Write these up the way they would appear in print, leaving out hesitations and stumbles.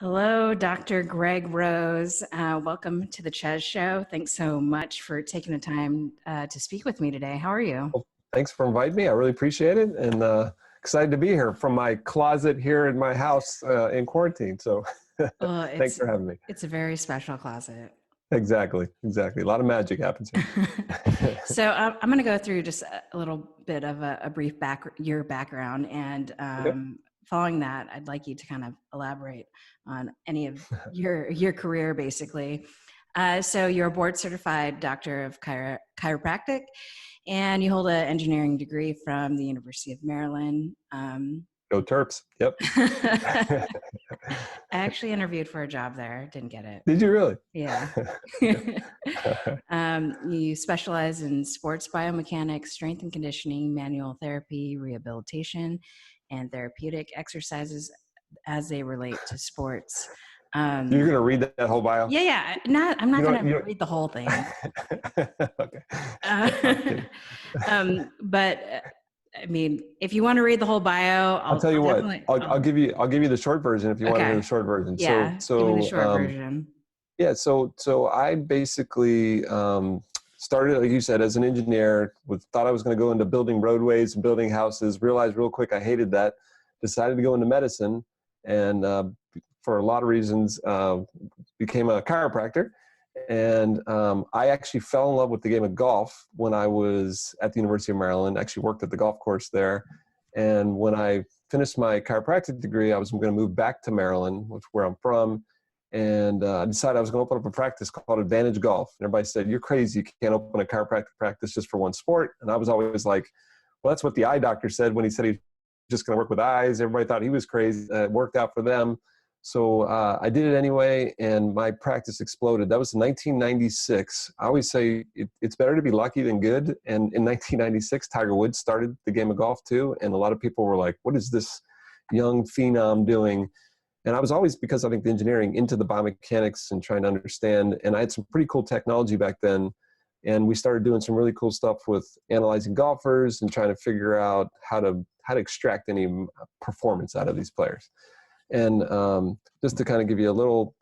Hello, Dr. Greg Rose. Welcome to the Chez Show. Thanks so much for taking the time to speak with me today. How are you? Well, thanks for inviting me. I really appreciate it, and excited to be here from my closet here in my house in quarantine. So thanks for having me. It's a very special closet. Exactly. A lot of magic happens here. So I'm going to go through just a little bit of a brief your background, and Okay. following that, I'd like you to kind of elaborate on any of your career, basically. So you're a board certified doctor of chiropractic, and you hold an engineering degree from the University of Maryland. Go Terps. Yep. I actually interviewed for a job there. Didn't get it. Did you really? Yeah. You specialize in sports biomechanics, strength and conditioning, manual therapy, rehabilitation, and therapeutic exercises as they relate to sports. You're going to read that whole bio? Yeah. I'm not going to read the whole thing. Okay. But I mean, if you want to read the whole bio, I'll tell you what. I'll give you the short version if you want to hear the short version. Yeah. So give me the short version. Yeah. So I basically started, like you said, as an engineer. Thought I was going to go into building roadways and building houses. Realized real quick I hated that. Decided to go into medicine, and for a lot of reasons, became a chiropractor. And I actually fell in love with the game of golf when I was at the University of Maryland. Actually worked at the golf course there. And when I finished my chiropractic degree, I was going to move back to Maryland, which is where I'm from. And I decided I was going to open up a practice called Advantage Golf. And everybody said, "You're crazy. You can't open a chiropractic practice just for one sport." And I was always like, well, that's what the eye doctor said when he said he was just going to work with eyes. Everybody thought he was crazy. It worked out for them. So I did it anyway, and my practice exploded. That was in 1996. I always say it's better to be lucky than good. And in 1996, Tiger Woods started the game of golf too. And a lot of people were like, what is this young phenom doing? And I was always, because I think the engineering, into the biomechanics and trying to understand. And I had some pretty cool technology back then. And we started doing some really cool stuff with analyzing golfers and trying to figure out how to extract any performance out of these players. And just to kind of give you a little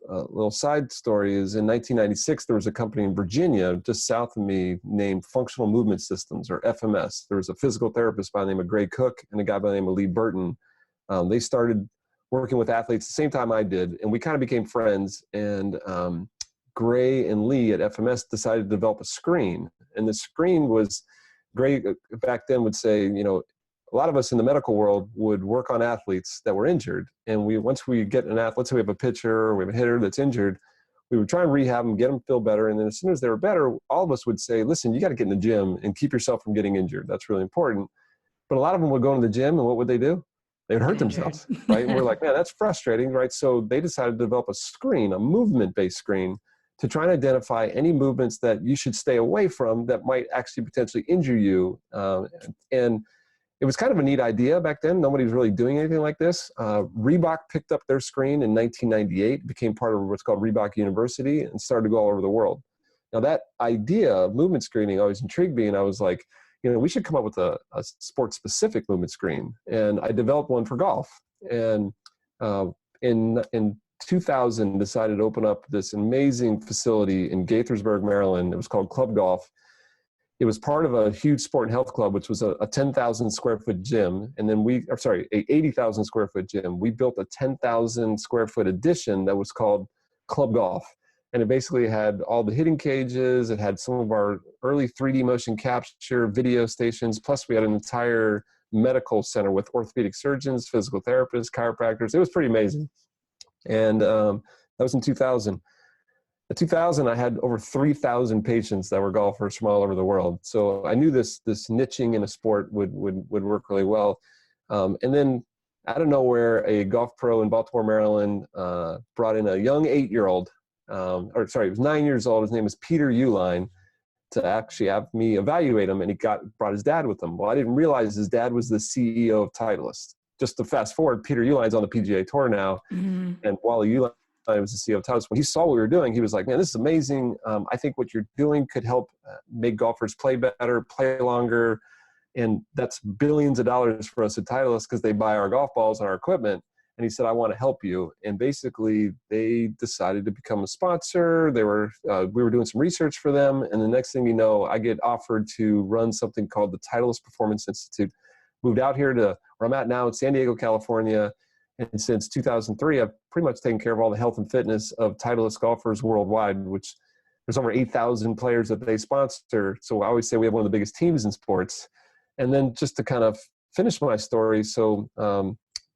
side story is in 1996, there was a company in Virginia, just south of me, named Functional Movement Systems, or FMS. There was a physical therapist by the name of Gray Cook and a guy by the name of Lee Burton. They started working with athletes the same time I did, and we kind of became friends. And Gray and Lee at FMS decided to develop a screen. And the screen was, Gray back then would say, a lot of us in the medical world would work on athletes that were injured. And once we get an athlete, let's say we have a pitcher or we have a hitter that's injured, we would try and rehab them, get them feel better. And then as soon as they were better, all of us would say, listen, you got to get in the gym and keep yourself from getting injured. That's really important. But a lot of them would go to the gym, and what would they do? They would hurt themselves, right? And we're like, man, that's frustrating, right? So they decided to develop a screen, a movement-based screen, to try and identify any movements that you should stay away from that might actually potentially injure you. And it was kind of a neat idea back then. Nobody was really doing anything like this. Reebok picked up their screen in 1998, became part of what's called Reebok University, and started to go all over the world. Now that idea of movement screening always intrigued me, and I was like, we should come up with a sport-specific movement screen. And I developed one for golf. And in 2000, decided to open up this amazing facility in Gaithersburg, Maryland. It was called Club Golf. It was part of a huge sport and health club, which was a 10,000 square foot gym. And then a 80,000 square foot gym. We built a 10,000 square foot addition that was called Club Golf. And it basically had all the hitting cages. It had some of our early 3D motion capture video stations. Plus we had an entire medical center with orthopedic surgeons, physical therapists, chiropractors. It was pretty amazing. And that was in 2000. In 2000, I had over 3,000 patients that were golfers from all over the world. So I knew this niching in a sport would work really well. And then out of nowhere, a golf pro in Baltimore, Maryland, brought in a young 8-year-old, he was 9 years old. His name is Peter Uline, to actually have me evaluate him. And he brought his dad with him. Well, I didn't realize his dad was the CEO of Titleist. Just to fast forward, Peter Uline's on the PGA Tour now. Mm-hmm. And Wally Uline was the CEO of Titleist. When he saw what we were doing, he was like, man, this is amazing. I think what you're doing could help make golfers play better, play longer. And that's billions of dollars for us at Titleist because they buy our golf balls and our equipment. And he said, I want to help you. And basically they decided to become a sponsor. We were doing some research for them. And the next thing you know, I get offered to run something called the Titleist Performance Institute. Moved out here to where I'm at now in San Diego, California. And since 2003, I've pretty much taken care of all the health and fitness of Titleist golfers worldwide, which there's over 8,000 players that they sponsor. So I always say we have one of the biggest teams in sports. And then just to kind of finish my story. So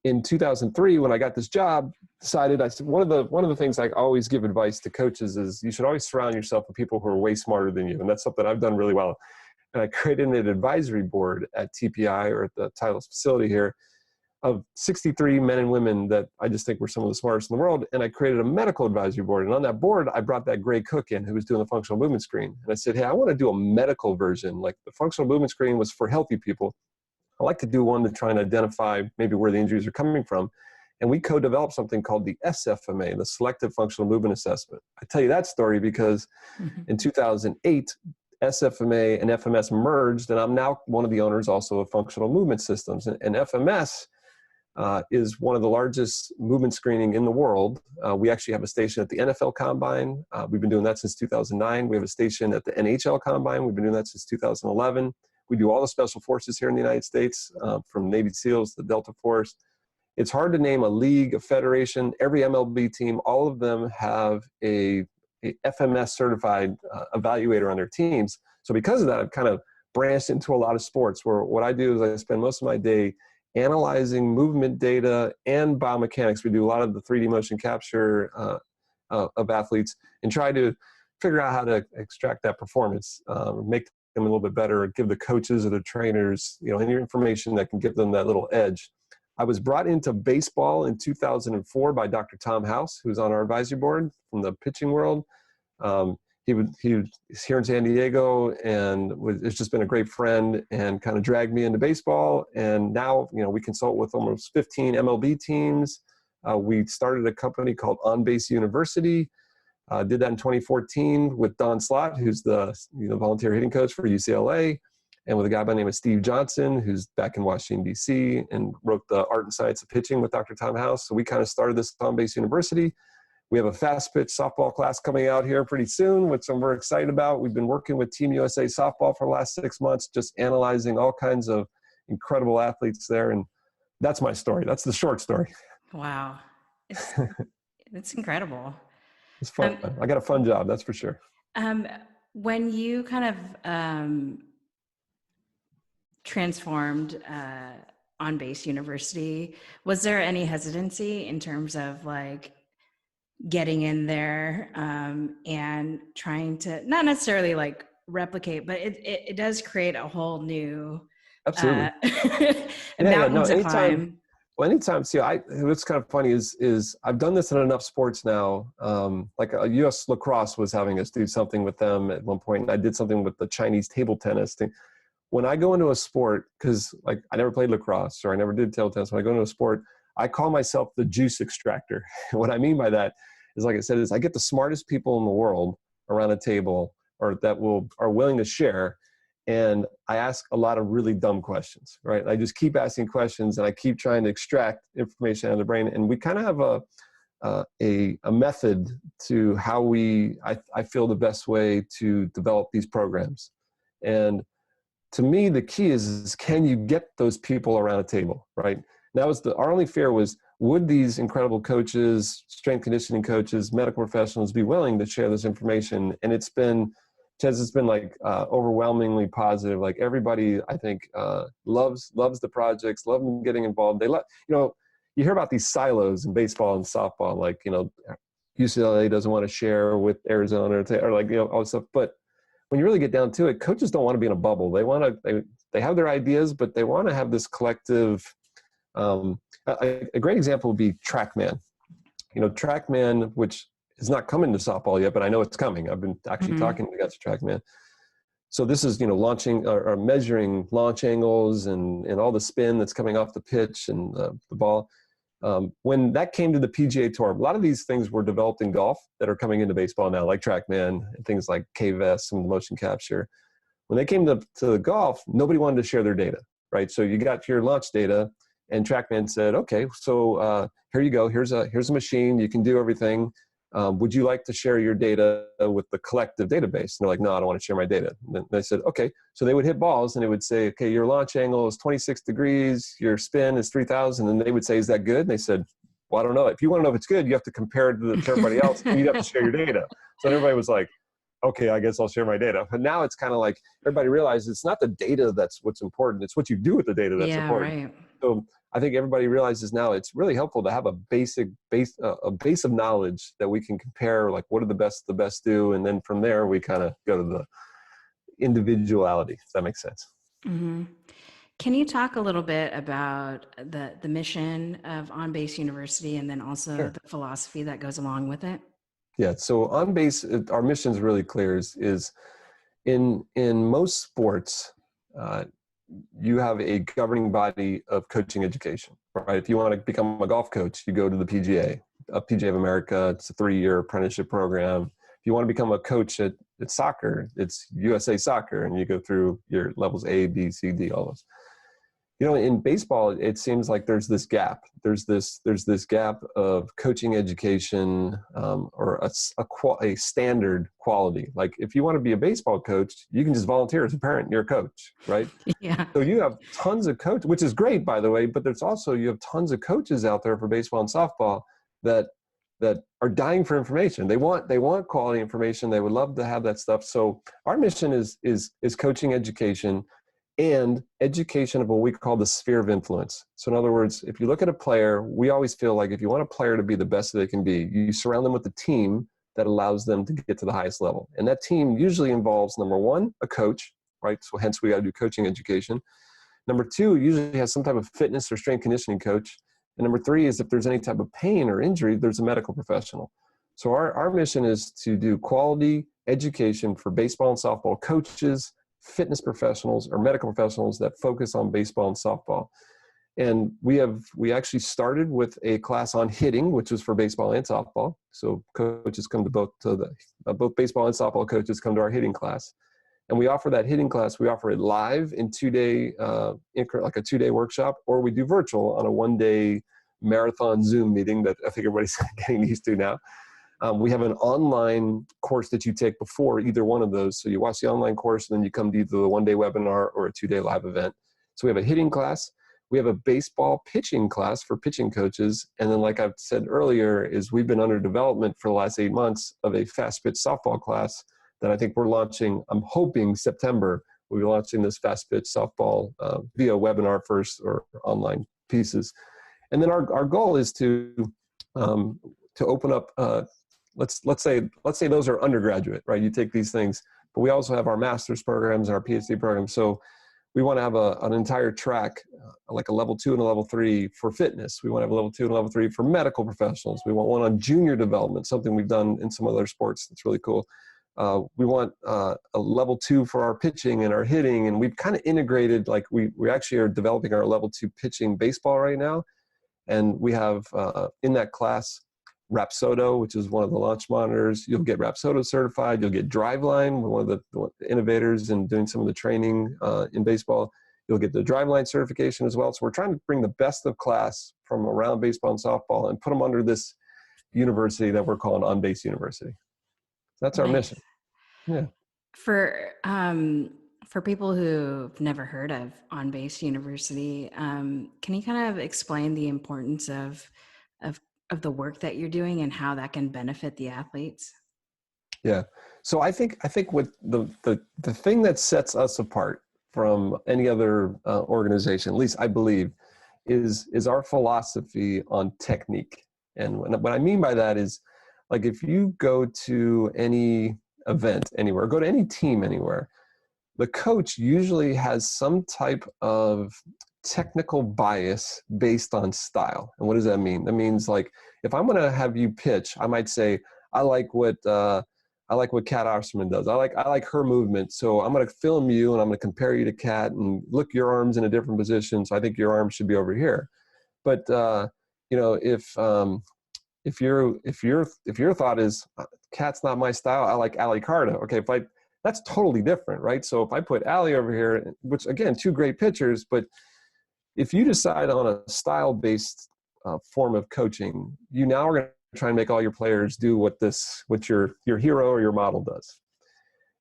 in 2003, when I got this job, I said, one of the things I always give advice to coaches is you should always surround yourself with people who are way smarter than you. And that's something I've done really well. And I created an advisory board at TPI, or at the Titleist facility here, of 63 men and women that I just think were some of the smartest in the world. And I created a medical advisory board. And on that board, I brought that Gray Cook in, who was doing the functional movement screen. And I said, hey, I want to do a medical version. Like, the functional movement screen was for healthy people. I like to do one to try and identify maybe where the injuries are coming from. And we co-developed something called the SFMA, the Selective Functional Movement Assessment. I tell you that story because in 2008, SFMA and FMS merged, and I'm now one of the owners also of Functional Movement Systems. And FMS is one of the largest movement screening in the world. We actually have a station at the NFL Combine. We've been doing that since 2009. We have a station at the NHL Combine. We've been doing that since 2011. We do all the special forces here in the United States, from Navy SEALs to Delta Force. It's hard to name a league, a federation. Every MLB team, all of them have a FMS certified evaluator on their teams. So because of that, I've kind of branched into a lot of sports, where what I do is I spend most of my day analyzing movement data and biomechanics. We do a lot of the 3D motion capture of athletes, and try to figure out how to extract that performance, make them a little bit better, give the coaches or the trainers, any information that can give them that little edge. I was brought into baseball in 2004 by Dr. Tom House, who's on our advisory board from the pitching world. He was here in San Diego, and it's just been a great friend, and kind of dragged me into baseball. And now, we consult with almost 15 MLB teams. We started a company called On Base University. Did that in 2014 with Don Slott, who's the volunteer hitting coach for UCLA, and with a guy by the name of Steve Johnson, who's back in Washington, D.C., and wrote the Art and Science of Pitching with Dr. Tom House. So we kind of started this On Base University. We have a fast pitch softball class coming out here pretty soon, which I'm very excited about. We've been working with Team USA softball for the last 6 months, just analyzing all kinds of incredible athletes there. And that's my story. That's the short story. Wow. It's incredible. It's fun. I got a fun job, that's for sure. When you kind of transformed On Base University, was there any hesitancy in terms of like getting in there and trying to not necessarily like replicate, but it does create a whole new mountain to climb. Well, anytime, see, what's kind of funny is I've done this in enough sports now. Like U.S. lacrosse was having us do something with them at one point, and I did something with the Chinese table tennis thing. When I go into a sport, because like I never played lacrosse or I never did table tennis, when I go into a sport, I call myself the juice extractor. What I mean by that is, like I said, is I get the smartest people in the world around a table, or that are willing to share. And I ask a lot of really dumb questions, right? I just keep asking questions, and I keep trying to extract information out of the brain. And we kind of have a method to how I feel the best way to develop these programs. And to me, the key is can you get those people around a table, right? That was our only fear was, would these incredible coaches, strength conditioning coaches, medical professionals be willing to share this information? And it's been like overwhelmingly positive. Like everybody, I think, loves the projects, love them getting involved. They you hear about these silos in baseball and softball, like, UCLA doesn't want to share with Arizona or like, all this stuff. But when you really get down to it, coaches don't want to be in a bubble. They have their ideas, but they want to have this collective. A great example would be TrackMan. TrackMan, which is not coming to softball yet, but I know it's coming. I've been actually talking to the guys at TrackMan. So this is, launching or measuring launch angles and all the spin that's coming off the pitch and the ball. When that came to the PGA Tour, a lot of these things were developed in golf that are coming into baseball now, like TrackMan and things like KVS, some of the motion capture. When they came to the golf, nobody wanted to share their data, right? So you got your launch data, And TrackMan said, okay, so here you go. Here's a machine. You can do everything. Would you like to share your data with the collective database? And they're like, no, I don't want to share my data. And then they said, okay. So they would hit balls and it would say, okay, your launch angle is 26 degrees. Your spin is 3,000. And they would say, is that good? And they said, well, I don't know. If you want to know if it's good, you have to compare it to everybody else and you'd have to share your data. So everybody was like, okay, I guess I'll share my data. But now it's kind of like everybody realizes it's not the data that's what's important. It's what you do with the data that's important. Right. So I think everybody realizes now it's really helpful to have a base of knowledge that we can compare, like what are the best do. And then from there, we kind of go to the individuality, if that makes sense. Mm-hmm. Can you talk a little bit about the mission of OnBase University and then also Sure. the philosophy that goes along with it? Yeah, so OnBase, our mission is really clear, is in most sports, you have a governing body of coaching education, right? If you want to become a golf coach, you go to the PGA of America. It's a 3-year apprenticeship program. If you want to become a coach at soccer, it's USA Soccer, and you go through your levels A, B, C, D, all those. You know, in baseball, it seems like there's this gap. There's this gap of coaching education or a standard quality. Like if you want to be a baseball coach, you can just volunteer as a parent. You're a coach, right? Yeah. So you have tons of coaches, which is great, by the way. But there's also you have tons of coaches out there for baseball and softball that are dying for information. They want quality information. They would love to have that stuff. So our mission is coaching education and education of what we call the sphere of influence. So in other words, if you look at a player, we always feel like if you want a player to be the best that they can be, you surround them with a team that allows them to get to the highest level. And that team usually involves, number one, a coach, right? So hence we got to do coaching education. Number two, usually has some type of fitness or strength conditioning coach. And number three is if there's any type of pain or injury, there's a medical professional. So our mission is to do quality education for baseball and softball coaches, fitness professionals, or medical professionals that focus on baseball and softball. And we actually started with a class on hitting, which was for baseball and softball. So coaches come to both baseball and softball coaches come to our hitting class. And we offer that hitting class. We offer it live in 2-day, like a 2-day workshop, or we do virtual on a 1-day marathon Zoom meeting that I think everybody's getting used to now. We have an online course that you take before either one of those. So you watch the online course and then you come to either the 1-day webinar or a 2-day live event. So we have a hitting class. We have a baseball pitching class for pitching coaches. And then like I've said earlier, is we've been under development for the last 8 months of a fast pitch softball class that I think we're launching, I'm hoping September, we'll be launching this fast pitch softball via webinar first or online pieces. And then our goal is to open up, let's say those are undergraduate, right? You take these things, but we also have our master's programs and our PhD programs. So we want to have an entire track, like a level 2 and a level 3 for fitness. We want to have a level 2 and a level 3 for medical professionals. We want one on junior development, something we've done in some other sports that's really cool. We want a level 2 for our pitching and our hitting. And we've kind of integrated, like we actually are developing our level 2 pitching baseball right now. And we have in that class, Rapsodo, which is one of the launch monitors. You'll get Rapsodo certified. You'll get Driveline, one of the innovators in doing some of the training in baseball. You'll get the Driveline certification as well. So we're trying to bring the best of class from around baseball and softball and put them under this university that we're calling OnBase University. That's our mission. Yeah. For people who've never heard of OnBase University, can you kind of explain the importance of the work that you're doing and how that can benefit the athletes? Yeah. So I think what the thing that sets us apart from any other organization, at least I believe, is our philosophy on technique. And what I mean by that is, like, if you go to any event anywhere, go to any team anywhere, the coach usually has some type of technical bias based on style. And what does that mean? That means, like, if I'm going to have you pitch, I might say, I like what Kat Osterman does. I like her movement. So I'm going to film you and I'm going to compare you to Kat and look, your arm's in a different position. So I think your arm should be over here. But you know, if your thought is Kat's not my style, I like Ali Carter. Okay, that's totally different, right? So if I put Ali over here, which again, 2 great pitchers, but if you decide on a style-based form of coaching, you now are going to try and make all your players do what your hero or your model does.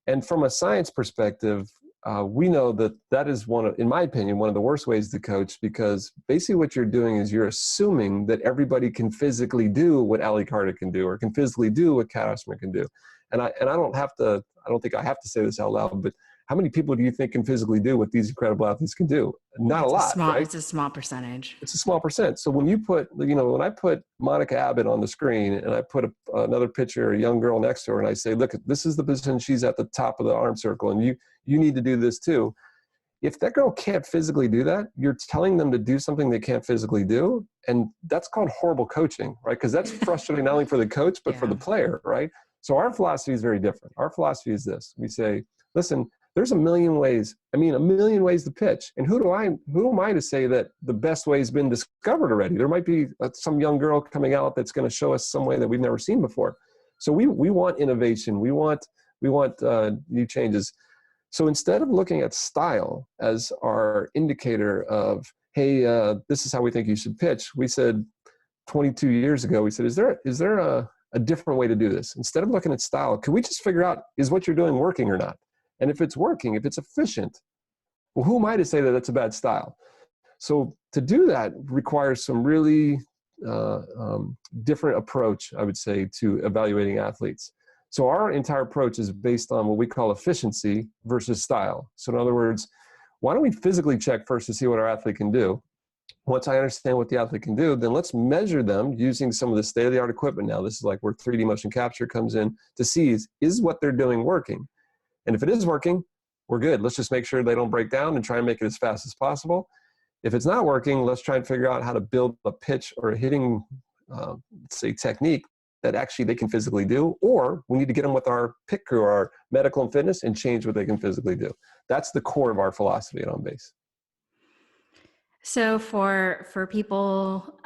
And from a science perspective, we know that is in my opinion, one of the worst ways to coach, because basically what you're doing is you're assuming that everybody can physically do what Ali Carter can do, or can physically do what Kat Osman can do. And I don't think I have to say this out loud, but how many people do you think can physically do what these incredible athletes can do? Not a lot, right? It's a small percentage. It's a small percent. So when I put Monica Abbott on the screen and I put another picture, a young girl next to her, and I say, look, this is the position, she's at the top of the arm circle, and you need to do this too. If that girl can't physically do that, you're telling them to do something they can't physically do. And that's called horrible coaching, right? Because that's frustrating not only for the coach, but for the player, right? So our philosophy is very different. Our philosophy is this. We say, listen, there's a million ways to pitch. And who am I to say that the best way has been discovered already? There might be some young girl coming out that's going to show us some way that we've never seen before. So we want innovation. We want new changes. So instead of looking at style as our indicator of, hey, this is how we think you should pitch, we said 22 years ago, we said, is there a different way to do this? Instead of looking at style, can we just figure out, is what you're doing working or not? And if it's working, if it's efficient, well, who am I to say that that's a bad style? So to do that requires some really different approach, I would say, to evaluating athletes. So our entire approach is based on what we call efficiency versus style. So in other words, why don't we physically check first to see what our athlete can do? Once I understand what the athlete can do, then let's measure them using some of the state-of-the-art equipment now. This is like where 3D motion capture comes in to see is what they're doing working? And if it is working, we're good. Let's just make sure they don't break down and try and make it as fast as possible. If it's not working, let's try and figure out how to build a pitch or a hitting, say, technique that actually they can physically do, or we need to get them with our PIC crew, our medical and fitness, and change what they can physically do. That's the core of our philosophy at On Base. So for people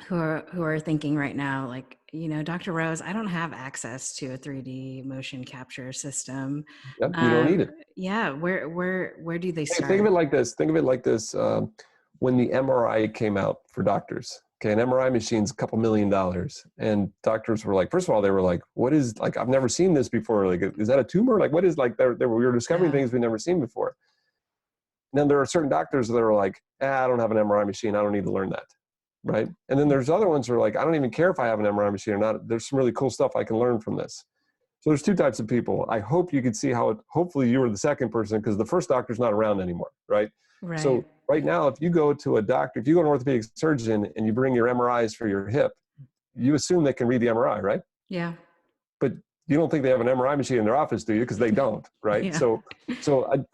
who are thinking right now, like, Dr. Rose, I don't have access to a 3D motion capture system. Yep, you don't need it. Yeah, where do they start? Think of it like this. When the MRI came out for doctors, okay, an MRI machine's a couple $1 million, and doctors were like, first of all, they were like, what is, like, I've never seen this before. Like, is that a tumor? Like, what is, like, we were discovering things we've never seen before. Then there are certain doctors that are like, I don't have an MRI machine. I don't need to learn that, right? And then there's other ones who are like, I don't even care if I have an MRI machine or not. There's some really cool stuff I can learn from this. So there's two types of people. I hope you could see how hopefully you were the second person, because the first doctor's not around anymore, right? Right. So right now, if you go to a doctor, if you go to an orthopedic surgeon and you bring your MRIs for your hip, you assume they can read the MRI, right? Yeah. But you don't think they have an MRI machine in their office, do you? Because they don't, right? Yeah. So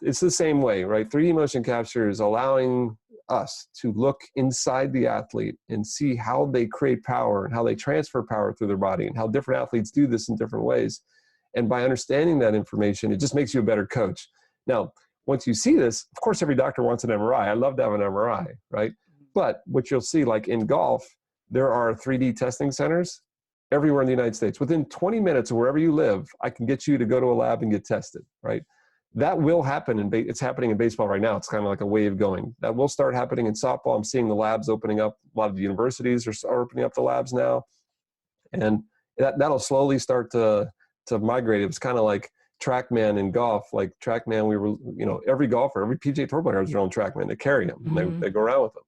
it's the same way, right? 3D motion capture is allowing us to look inside the athlete and see how they create power and how they transfer power through their body and how different athletes do this in different ways. And by understanding that information, it just makes you a better coach. Now, once you see this, of course, every doctor wants an MRI. I love to have an MRI, right? But what you'll see, like in golf, there are 3D testing centers everywhere in the United States. Within 20 minutes of wherever you live, I can get you to go to a lab and get tested, right? That will happen, it's happening in baseball right now. It's kind of like a wave going. That will start happening in softball. I'm seeing the labs opening up. A lot of the universities are opening up the labs now. And that'll slowly start to migrate. It was kind of like TrackMan in golf. Like TrackMan, we were, every golfer, every PGA Tour player has their own TrackMan. They carry them, and they go around with them.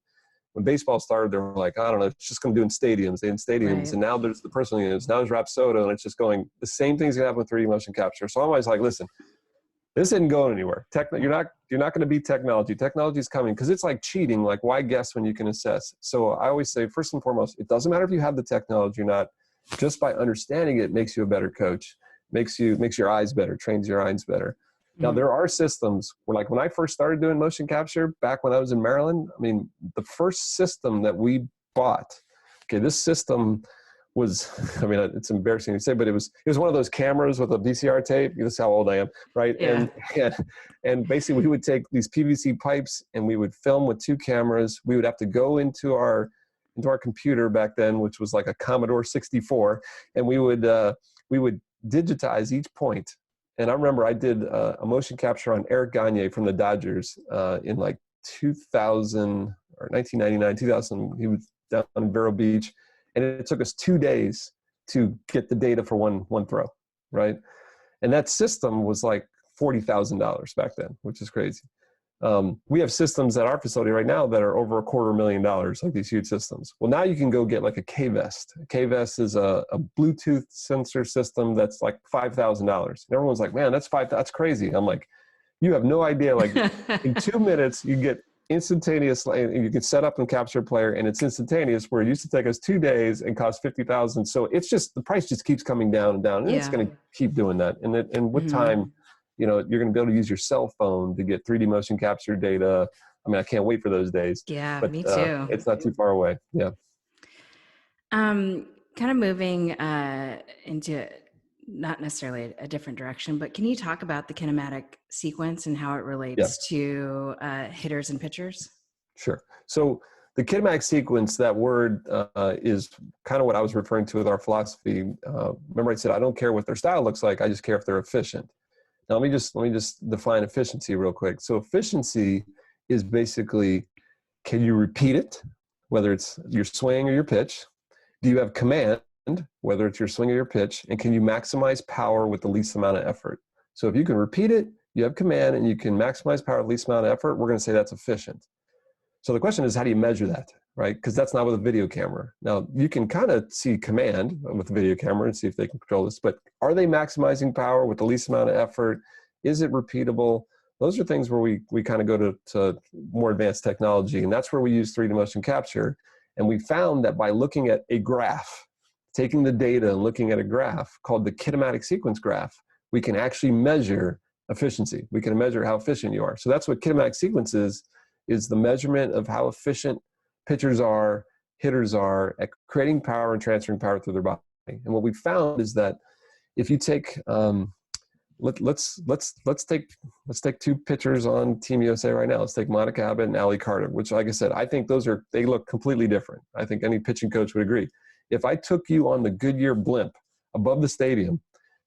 When baseball started, they were like, I don't know, it's just going to do in stadiums. Right. And now there's the personal units. Now there's Rapsodo, and it's just going, the same thing's going to happen with 3D motion capture. So I'm always like, listen, this isn't going anywhere. You're not going to beat technology. Technology is coming, because it's like cheating. Like, why guess when you can assess? So I always say, first and foremost, it doesn't matter if you have the technology or not. Just by understanding it makes you a better coach, makes your eyes better, trains your eyes better. Now, there are systems where, like, when I first started doing motion capture back when I was in Maryland, I mean, the first system that we bought, okay, this system was, I mean, it's embarrassing to say, but it was one of those cameras with a VCR tape. This is how old I am, right? Yeah. And basically we would take these PVC pipes and we would film with two cameras. We would have to go into our computer back then, which was like a Commodore 64, and we would digitize each point. And I remember I did a motion capture on Eric Gagne from the Dodgers in like 2000 or 1999, 2000. He was down in Vero Beach, and it took us 2 days to get the data for one throw, right? And that system was like $40,000 back then, which is crazy. We have systems at our facility right now that are over $250,000, like these huge systems. Well, now you can go get like a K-Vest. A K-Vest is a Bluetooth sensor system that's like $5,000. And everyone's like, man, that's crazy. I'm like, you have no idea. Like in 2 minutes, you get instantaneous, and you can set up and capture a player, and it's instantaneous, where it used to take us 2 days and cost $50,000. So it's just, the price just keeps coming down and down, and it's going to keep doing that. And with time, you know, you're going to be able to use your cell phone to get 3D motion capture data. I mean, I can't wait for those days. Yeah, but, me too. It's not too far away. Yeah. Kind of moving into not necessarily a different direction, but can you talk about the kinematic sequence and how it relates to hitters and pitchers? Sure. So the kinematic sequence, that word is kind of what I was referring to with our philosophy. Remember I said, I don't care what their style looks like. I just care if they're efficient. Now, let me just define efficiency real quick. So efficiency is basically, can you repeat it, whether it's your swing or your pitch? Do you have command, whether it's your swing or your pitch? And can you maximize power with the least amount of effort? So if you can repeat it, you have command, and you can maximize power with the least amount of effort, we're going to say that's efficient. So the question is, how do you measure that, right? Because that's not with a video camera. Now, you can kind of see command with the video camera and see if they can control this, but are they maximizing power with the least amount of effort? Is it repeatable? Those are things where we kind of go to more advanced technology, and that's where we use 3D motion capture. And we found that by looking at a graph, taking the data and looking at a graph called the kinematic sequence graph, we can actually measure efficiency. We can measure how efficient you are. So that's what kinematic sequence is the measurement of how efficient pitchers are, hitters are at creating power and transferring power through their body. And what we found is that if you take, let's take 2 pitchers on Team USA right now. Let's take Monica Abbott and Ali Carter, which, like I said, I think they look completely different. I think any pitching coach would agree. If I took you on the Goodyear blimp above the stadium,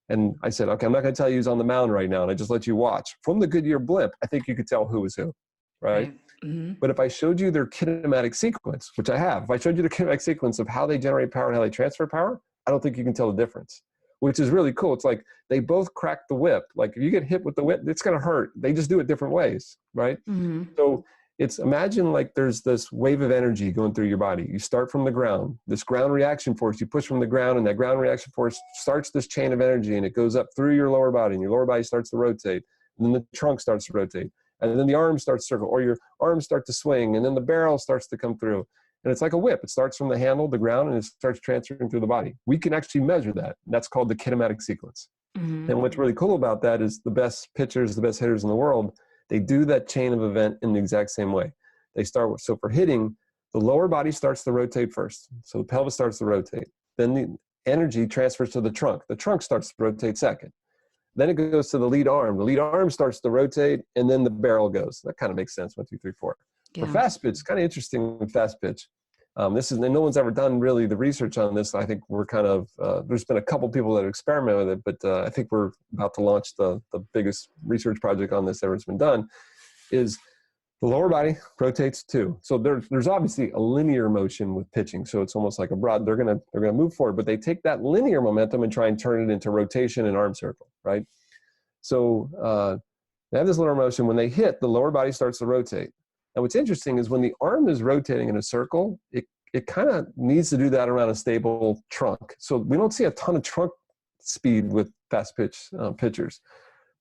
and I said, okay, I'm not going to tell you who's on the mound right now, and I just let you watch from the Goodyear blimp, I think you could tell who was who, right? Mm-hmm. But if I showed you their kinematic sequence, which I have, if I showed you the kinematic sequence of how they generate power and how they transfer power, I don't think you can tell the difference, which is really cool. It's like they both crack the whip. Like if you get hit with the whip, it's going to hurt. They just do it different ways, right? Mm-hmm. So it's, imagine like there's this wave of energy going through your body. You start from the ground, this ground reaction force, you push from the ground, and that ground reaction force starts this chain of energy, and it goes up through your lower body, and your lower body starts to rotate, and then the trunk starts to rotate. And then the arms start to circle, or your arms start to swing, and then the barrel starts to come through. And it's like a whip. It starts from the handle, the ground, and it starts transferring through the body. We can actually measure that. That's called the kinematic sequence. Mm-hmm. And what's really cool about that is the best pitchers, the best hitters in the world, they do that chain of event in the exact same way. They start with, so for hitting, the lower body starts to rotate first. So the pelvis starts to rotate. Then the energy transfers to the trunk. The trunk starts to rotate second. Then it goes to the lead arm. The lead arm starts to rotate, and then the barrel goes. That kind of makes sense. 1, 2, 3, 4. Yeah. For fast pitch, it's kind of interesting with fast pitch. This is, and no one's ever done really the research on this. I think we're kind of, there's been a couple people that have experimented with it, but I think we're about to launch the biggest research project on this ever's been done, is the lower body rotates too. So there's obviously a linear motion with pitching. So it's almost like a broad, they're gonna move forward, but they take that linear momentum and try and turn it into rotation and arm circle, right? So they have this linear motion. When they hit, the lower body starts to rotate. Now what's interesting is when the arm is rotating in a circle, it kind of needs to do that around a stable trunk. So we don't see a ton of trunk speed with fast pitch pitchers.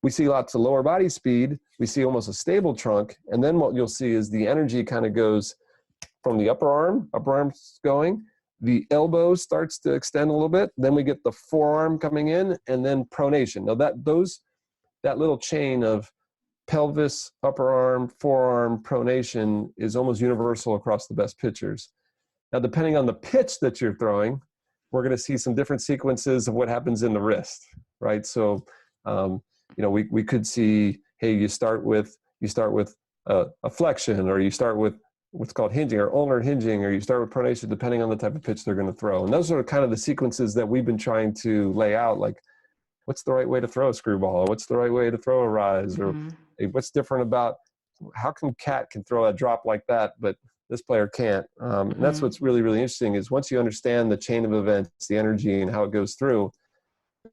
We see lots of lower body speed. We see almost a stable trunk. And then what you'll see is the energy kind of goes from the upper arm's going, the elbow starts to extend a little bit. Then we get the forearm coming in, and then pronation. Now that little chain of pelvis, upper arm, forearm, pronation is almost universal across the best pitchers. Now, depending on the pitch that you're throwing, we're going to see some different sequences of what happens in the wrist, right? So, we could see, hey, you start with a flexion, or you start with what's called hinging or ulnar hinging, or you start with pronation, depending on the type of pitch they're going to throw. And those are kind of the sequences that we've been trying to lay out, like what's the right way to throw a screwball? What's the right way to throw a rise? Or hey, what's different about how come Cat can throw a drop like that, but this player can't? And that's what's really, really interesting is once you understand the chain of events, the energy and how it goes through,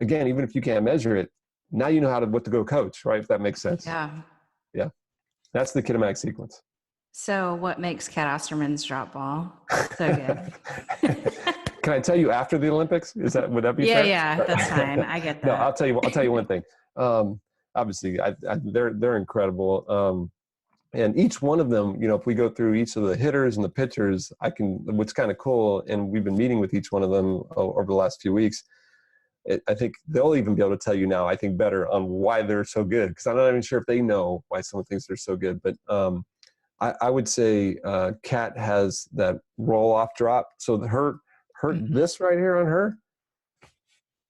again, even if you can't measure it, now you know what to go coach, right? If that makes sense. Yeah. Yeah. That's the kinematic sequence. So what makes Cat Osterman's drop ball so good? Can I tell you after the Olympics? Would that be Yeah, fair? yeah, that's fine. I get that. No, I'll tell you one thing. Obviously they're incredible. And each one of them, if we go through each of the hitters and the pitchers, what's kind of cool, and we've been meeting with each one of them over the last few weeks. I think they'll even be able to tell you now, I think, better on why they're so good. Because I'm not even sure if they know why someone thinks they're so good. But I would say Kat has that roll-off drop. So this right here on her,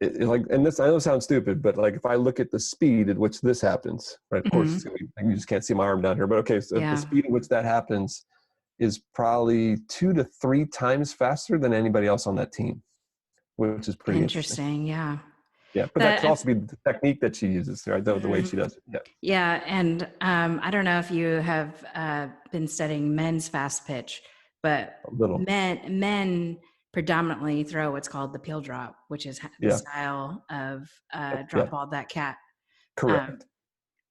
and this, I know it sounds stupid, but like if I look at the speed at which this happens, right? Of course, you just can't see my arm down here. But okay, so the speed at which that happens is probably 2 to 3 times faster than anybody else on that team, which is pretty interesting. Yeah. Yeah, but that could also be the technique that she uses, right? The way she does it. Yeah. Yeah, and I don't know if you have been studying men's fast pitch, but men predominantly throw what's called the peel drop, which is the style of drop ball that Cat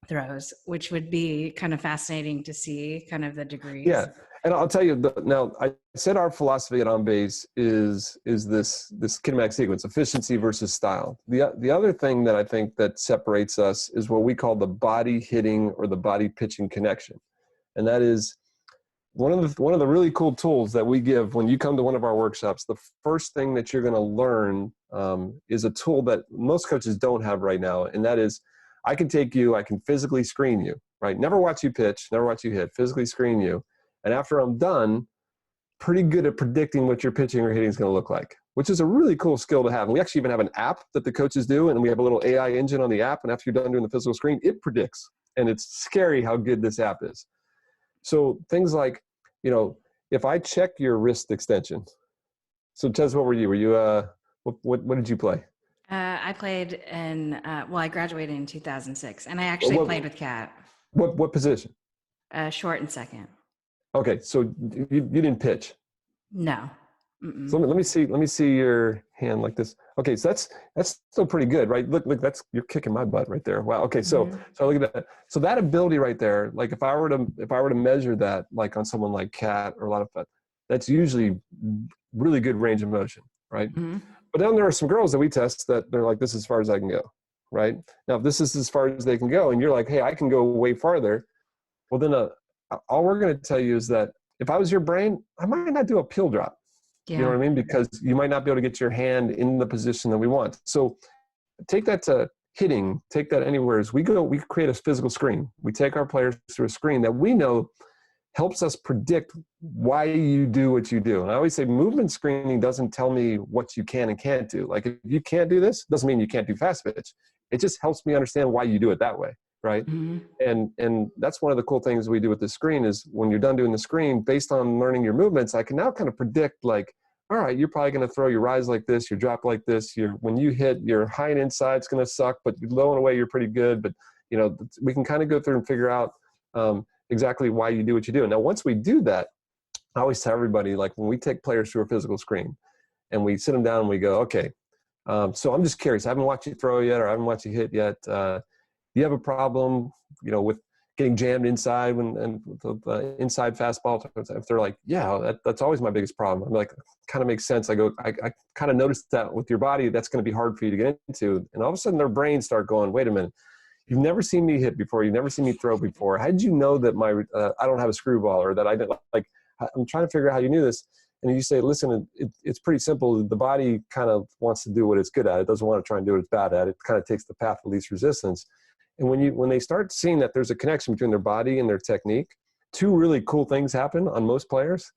throws, which would be kind of fascinating to see kind of the degrees. Yeah. And I'll tell you, now I said our philosophy at On Base is this kinematic sequence, efficiency versus style. The other thing that I think that separates us is what we call the body hitting or the body pitching connection. And that is one of the really cool tools that we give when you come to one of our workshops. The first thing that you're going to learn is a tool that most coaches don't have right now. And that is, I can physically screen you, right? Never watch you pitch, never watch you hit, physically screen you. And after I'm done, pretty good at predicting what your pitching or hitting is going to look like, which is a really cool skill to have. And we actually even have an app that the coaches do, and we have a little AI engine on the app. And after you're done doing the physical screen, it predicts. And it's scary how good this app is. So things like, if I check your wrist extension. So Tez, what were you? Were you, what did you play? I played I graduated in 2006, and I actually played with Kat. What position? Short and second. Okay, so you didn't pitch? No. So let me see your hand like this. Okay, so that's still pretty good, right? Look, you're kicking my butt right there. Wow. Okay, so look at that. So that ability right there, like if I were to measure that, like on someone like Kat or a lot of, that's usually really good range of motion, right? But then there are some girls that we test that they're like, this is as far as I can go, right? Now, if this is as far as they can go, and you're like, hey, I can go way farther, well, then all we're going to tell you is that if I was your brain, I might not do a peel drop. Yeah. You know what I mean? Because you might not be able to get your hand in the position that we want. So take that to hitting, take that anywhere. As we create a physical screen. We take our players through a screen that we know helps us predict why you do what you do. And I always say movement screening doesn't tell me what you can and can't do. Like if you can't do this, doesn't mean you can't do fast pitch. It just helps me understand why you do it that way. Right. And that's one of the cool things we do with the screen is when you're done doing the screen, based on learning your movements, I can now kind of predict like, all right, you're probably going to throw your rise like this, your drop like this, when you hit your high and inside, it's going to suck, but low and away, you're pretty good. But, we can kind of go through and figure out exactly why you do what you do. Now, once we do that, I always tell everybody, like when we take players through a physical screen and we sit them down and we go, okay, so I'm just curious. I haven't watched you throw yet, or I haven't watched you hit yet. You have a problem, with getting jammed inside and the inside fastball. If they're like, yeah, that's always my biggest problem. I'm like, kind of makes sense. I go, I kind of noticed that with your body, that's going to be hard for you to get into. And all of a sudden their brains start going, wait a minute, you've never seen me hit before. You've never seen me throw before. How did you know that I don't have a screwball, or that I didn't I'm trying to figure out how you knew this. And you say, listen, it's pretty simple. The body kind of wants to do what it's good at. It doesn't want to try and do what it's bad at. It kind of takes the path of least resistance. And when they start seeing that there's a connection between their body and their technique, 2 really cool things happen on most players.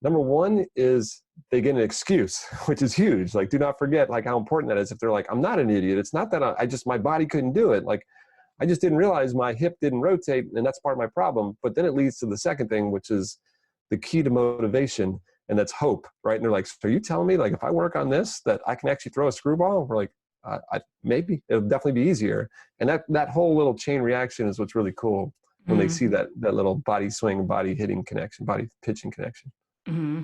Number one is they get an excuse, which is huge. Like, do not forget like how important that is. If they're like, I'm not an idiot. It's not that my body couldn't do it. Like, I just didn't realize my hip didn't rotate, and that's part of my problem. But then it leads to the second thing, which is the key to motivation, and that's hope, right? And they're like, so are you telling me like if I work on this, that I can actually throw a screwball? We're like, maybe it'll definitely be easier. And that whole little chain reaction is what's really cool when they Mm-hmm. see that little body swing, body hitting connection, body pitching connection. Mm-hmm.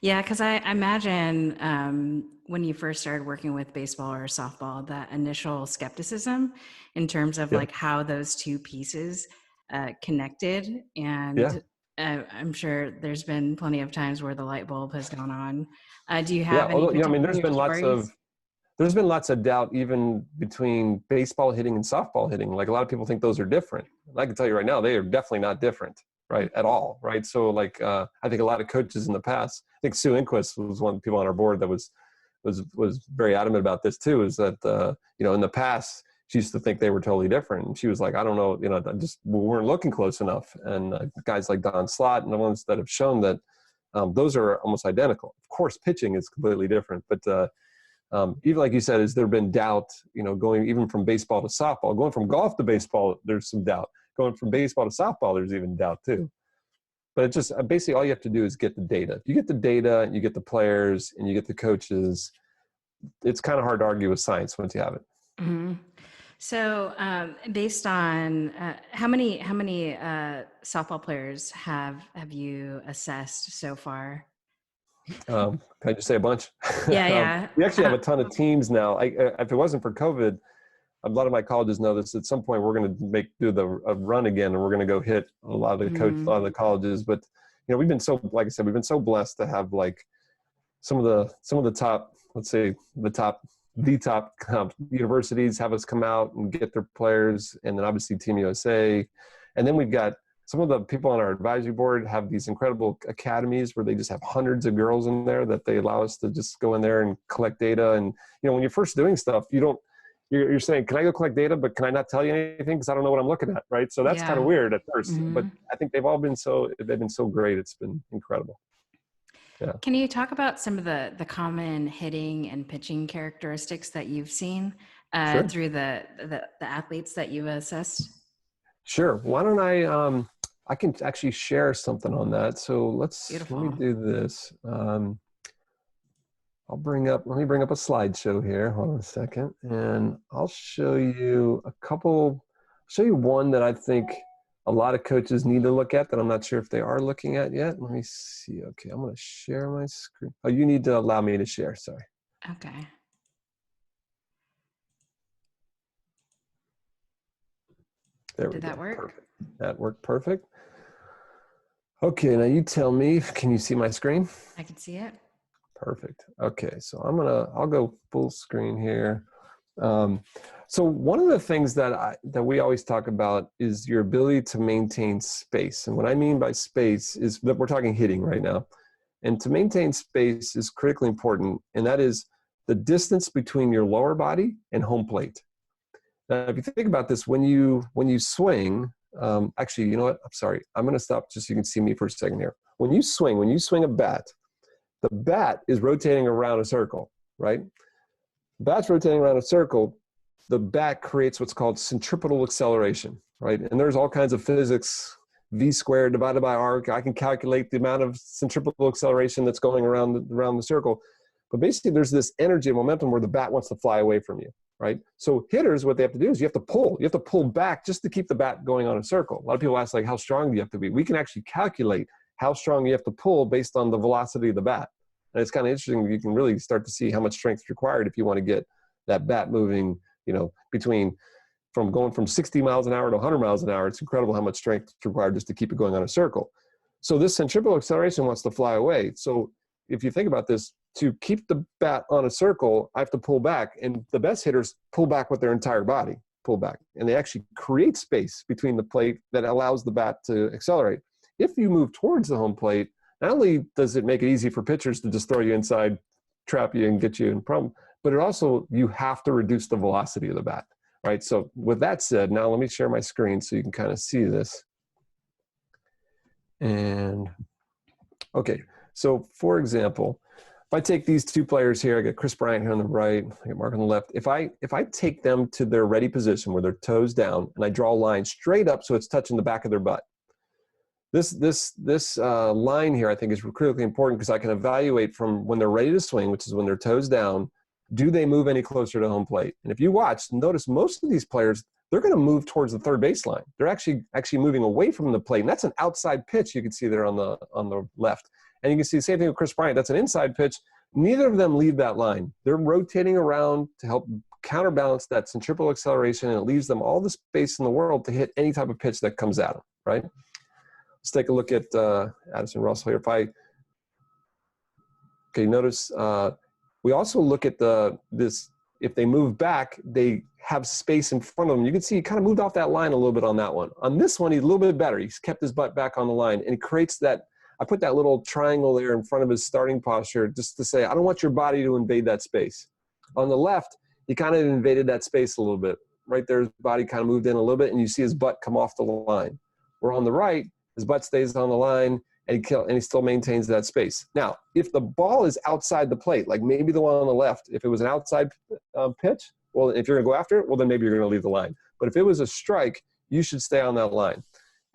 Yeah, because I imagine when you first started working with baseball or softball, that initial skepticism in terms of Yeah. like how those two pieces connected. Yeah. And I'm sure there's been plenty of times where the light bulb has gone on. Do you Yeah. have any Although, I mean, particular stories? there's been lots of doubt even between baseball hitting and softball hitting. Like a lot of people think those are different. And I can tell you right now, they are definitely not different, right? At all, right? So like, I think a lot of coaches in the past, I think Sue Inquist was one of the people on our board that was very adamant about this too, is that, in the past, she used to think they were totally different. And she was like, I don't know, we weren't looking close enough. And guys like Don Slott and the ones that have shown that those are almost identical. Of course, pitching is completely different, but even like you said, has there been doubt, going even from baseball to softball, going from golf to baseball, there's some doubt. Going from baseball to softball, there's even doubt too. But it's just basically all you have to do is get the data. If you get the data and you get the players and you get the coaches, it's kind of hard to argue with science once you have it. Mm-hmm. So, based on how many softball players have you assessed so far? Can I just say a bunch? Yeah, yeah. We actually have a ton of teams now. If it wasn't for COVID, a lot of my colleges know this. At some point, we're going to do a run again, and we're going to go hit a lot of the colleges. But we've been so, like I said, we've been so blessed to have like some of the top, let's say the top universities have us come out and get their players, and then obviously Team USA, and then we've got some of the people on our advisory board have these incredible academies where they just have hundreds of girls in there that they allow us to just go in there and collect data. And when you're first doing stuff, you're saying, can I go collect data, but can I not tell you anything because I don't know what I'm looking at, right? So that's kind of weird at first, but I think they've been so great. It's been incredible. Yeah. Can you talk about some of the common hitting and pitching characteristics that you've seen Sure. through the athletes that you've assessed? Sure. Why don't I can actually share something on that. So let me do this. Let me bring up a slideshow here. Hold on a second. And I'll show you one that I think a lot of coaches need to look at that I'm not sure if they are looking at yet. Let me see. Okay, I'm going to share my screen. Oh, you need to allow me to share. Sorry. Okay. There we go. Did that work? Perfect. That worked perfect. Okay, now you tell me, can you see my screen? I can see it. Perfect. Okay, so I'll go full screen here. So one of the things that we always talk about is your ability to maintain space. And what I mean by space is that we're talking hitting right now. And to maintain space is critically important, and that is the distance between your lower body and home plate. Now, if you think about this, when you swing, actually, you know what? I'm sorry. I'm going to stop just so you can see me for a second here. When you swing a bat, the bat is rotating around a circle, right? The bat's rotating around a circle. The bat creates what's called centripetal acceleration, right? And there's all kinds of physics, v squared divided by r. I can calculate the amount of centripetal acceleration that's going around the circle. But basically, there's this energy and momentum where the bat wants to fly away from you, right? So hitters, what they have to do is you have to pull back just to keep the bat going on a circle. A lot of people ask, like, how strong do you have to be? We can actually calculate how strong you have to pull based on the velocity of the bat. And it's kind of interesting. You can really start to see how much strength is required if you want to get that bat moving, going from 60 miles an hour to 100 miles an hour. It's incredible how much strength is required just to keep it going on a circle. So this centripetal acceleration wants to fly away. So if you think about this, to keep the bat on a circle, I have to pull back. And the best hitters pull back with their entire body, pull back. And they actually create space between the plate that allows the bat to accelerate. If you move towards the home plate, not only does it make it easy for pitchers to just throw you inside, trap you, and get you in problem, but it also, you have to reduce the velocity of the bat, right? So with that said, now let me share my screen so you can kind of see this. And okay, so for example, if I take these two players here, I got Chris Bryant here on the right, I got Mark on the left. If I take them to their ready position where their toes down, and I draw a line straight up so it's touching the back of their butt. This line here, I think, is critically important because I can evaluate from when they're ready to swing, which is when their toes down, do they move any closer to home plate? And if you watch, notice most of these players, they're going to move towards the third baseline. They're actually moving away from the plate. And that's an outside pitch you can see there on the left. And you can see the same thing with Chris Bryant. That's an inside pitch. Neither of them leave that line. They're rotating around to help counterbalance that centripetal acceleration, and it leaves them all the space in the world to hit any type of pitch that comes at them, right? Let's take a look at Addison Russell here. Notice we also look at if they move back, they have space in front of them. You can see he kind of moved off that line a little bit on that one. On this one, he's a little bit better. He's kept his butt back on the line, and it creates that. I put that little triangle there in front of his starting posture just to say, I don't want your body to invade that space. On the left, he kind of invaded that space a little bit. Right there, his body kind of moved in a little bit, and you see his butt come off the line. Where on the right, his butt stays on the line, and he still maintains that space. Now, if the ball is outside the plate, like maybe the one on the left, if it was an outside pitch, well, if you're going to go after it, well, then maybe you're going to leave the line. But if it was a strike, you should stay on that line.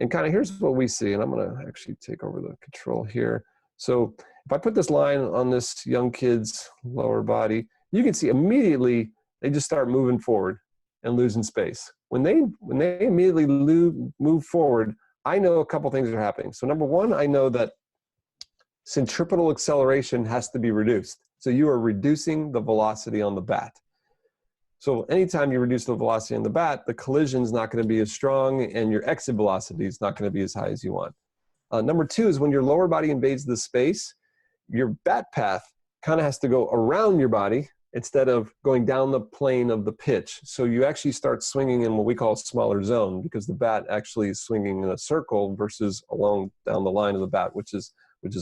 And kind of here's what we see, and I'm going to actually take over the control here. So if I put this line on this young kid's lower body, you can see immediately they just start moving forward and losing space. When they immediately move forward, I know a couple things are happening. So number one, I know that centripetal acceleration has to be reduced. So you are reducing the velocity on the bat. So anytime you reduce the velocity on the bat, the collision is not going to be as strong, and your exit velocity is not going to be as high as you want. Number two is when your lower body invades the space, your bat path kind of has to go around your body instead of going down the plane of the pitch. So you actually start swinging in what we call a smaller zone, because the bat actually is swinging in a circle versus along down the line of the bat, which is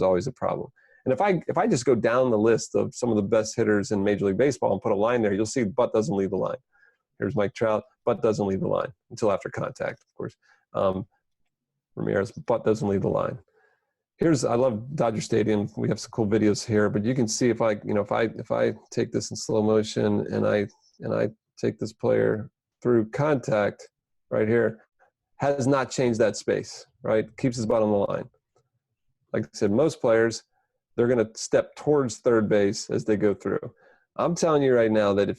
always a problem. And if I just go down the list of some of the best hitters in Major League Baseball and put a line there, you'll see butt doesn't leave the line. Here's Mike Trout, butt doesn't leave the line until after contact, of course. Ramirez, butt doesn't leave the line. I love Dodger Stadium. We have some cool videos here, but you can see if I take this in slow motion and I take this player through contact right here, has not changed that space, right? Keeps his butt on the line. Like I said, most players, they're going to step towards third base as they go through. I'm telling you right now that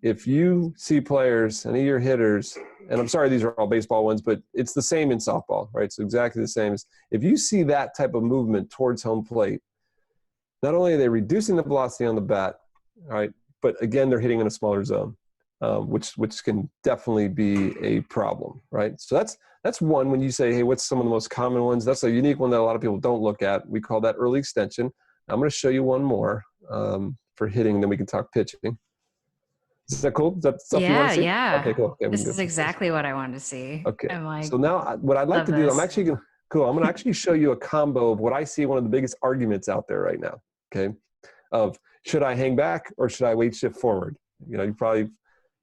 if you see players, any of your hitters, and I'm sorry these are all baseball ones, but it's the same in softball, right? It's exactly the same. If you see that type of movement towards home plate, not only are they reducing the velocity on the bat, right, but again, they're hitting in a smaller zone, which can definitely be a problem, right? So that's one. When you say, hey, what's some of the most common ones? That's a unique one that a lot of people don't look at. We call that early extension. I'm going to show you one more for hitting, and then we can talk pitching. Is that cool? Is that stuff you want to see? Yeah. Okay, cool. Okay, this is exactly what I want to see. Okay. I'm like, so now what I'd like to do, I'm going to actually show you a combo of what I see one of the biggest arguments out there right now, okay, of should I hang back or should I weight shift forward? You probably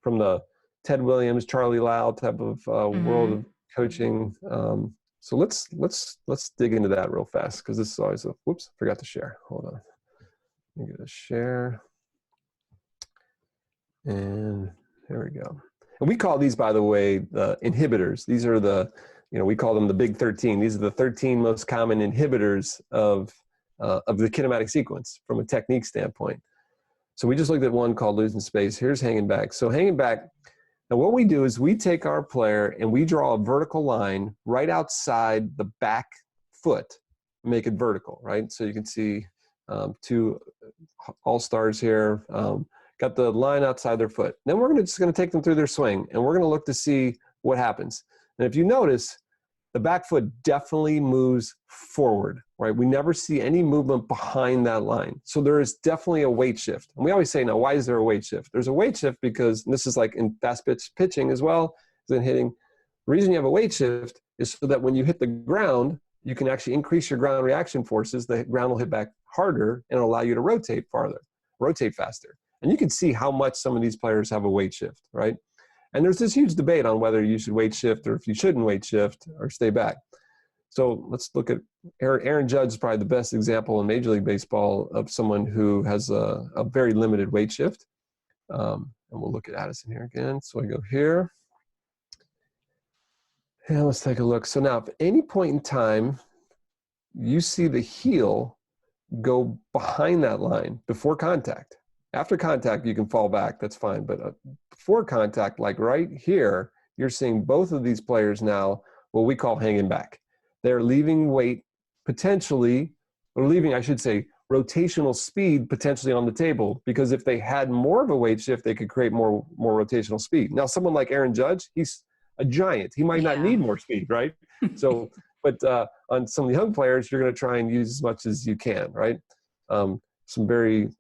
from the Ted Williams, Charlie Lau type of world of coaching. So let's dig into that real fast, because this is always whoops, forgot to share. Hold on. Let me get a share. And there we go. And we call these, by the way, the inhibitors. These are we call them the big 13. These are the 13 most common inhibitors of the kinematic sequence from a technique standpoint. So we just looked at one called losing space. Here's hanging back. So hanging back, now what we do is we take our player and we draw a vertical line right outside the back foot, make it vertical, right? So you can see two all-stars here. Got the line outside their foot. Then we're just going to take them through their swing, and we're going to look to see what happens. And if you notice, the back foot definitely moves forward, right? We never see any movement behind that line. So there is definitely a weight shift. And we always say, now, why is there a weight shift? There's a weight shift because, and this is like in fast pitch pitching as well as in hitting, the reason you have a weight shift is so that when you hit the ground, you can actually increase your ground reaction forces. The ground will hit back harder and allow you to rotate faster. And you can see how much some of these players have a weight shift, right? And there's this huge debate on whether you should weight shift or if you shouldn't weight shift or stay back. So let's look at Aaron Judge is probably the best example in Major League Baseball of someone who has a very limited weight shift. And we'll look at Addison here again. So I go here. And let's take a look. So now, if at any point in time you see the heel go behind that line before contact, After contact, you can fall back. That's fine. But before contact, like right here, you're seeing both of these players now, what we call hanging back. They're leaving weight potentially, or leaving, I should say, rotational speed potentially on the table, because if they had more of a weight shift, they could create more rotational speed. Now, someone like Aaron Judge, he's a giant. He might not need more speed, right? So, but on some of the young players, you're going to try and use as much as you can, right? Some very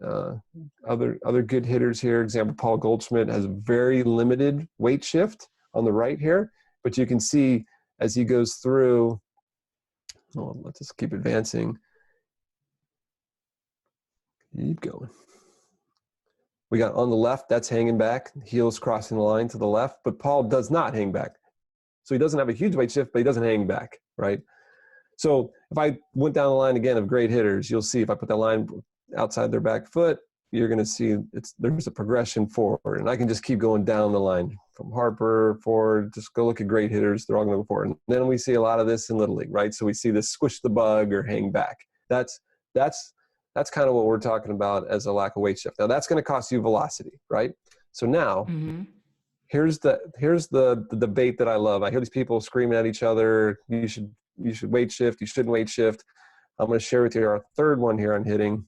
other good hitters here. Example, Paul Goldschmidt has a very limited weight shift on the right here, but you can see as he goes through, let's just keep advancing. Keep going. We got on the left, that's hanging back, heels crossing the line to the left, but Paul does not hang back. So he doesn't have a huge weight shift, but he doesn't hang back, right? So if I went down the line again of great hitters, you'll see if I put that line outside their back foot, you're going to see there's a progression forward. And I can just keep going down the line from Harper forward, just go look at great hitters. They're all going to go forward. And then we see a lot of this in Little League, right? So we see this squish the bug or hang back. That's kind of what we're talking about as a lack of weight shift. Now that's going to cost you velocity, right? So now here's the debate that I love. I hear these people screaming at each other. You should weight shift. You shouldn't weight shift. I'm going to share with you our third one here on hitting,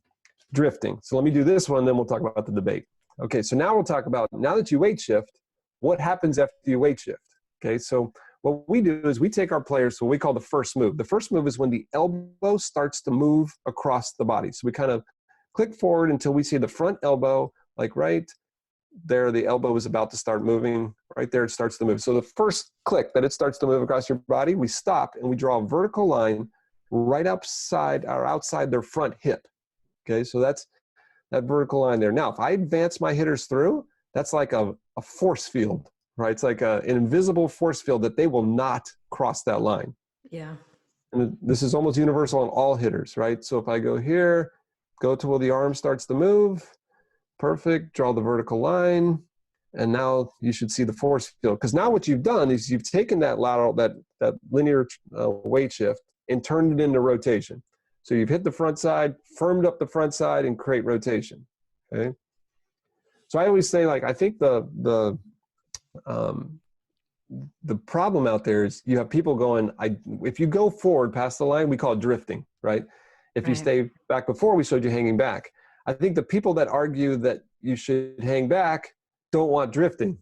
drifting. So let me do this one, then we'll talk about the debate. Okay, so now we'll talk about, now that you weight shift, what happens after you weight shift? Okay, so what we do is we take our players to what we call the first move. The first move is when the elbow starts to move across the body. So we kind of click forward until we see the front elbow, like right there, the elbow is about to start moving. Right there, it starts to move. So the first click that it starts to move across your body, we stop and we draw a vertical line right outside their front hip. Okay, so that's that vertical line there. Now, if I advance my hitters through, that's like a force field, right? It's like an invisible force field that they will not cross that line. Yeah. And this is almost universal on all hitters, right? So if I go here, go to where the arm starts to move, perfect, draw the vertical line, and now you should see the force field. Because now what you've done is you've taken that lateral, that linear weight shift and turned it into rotation. So you've hit the front side, firmed up the front side, and create rotation. Okay. So I always say, like, I think the problem out there is you have people going, if you go forward past the line, we call it drifting, right? If you stay back before, we showed you hanging back. I think the people that argue that you should hang back don't want drifting.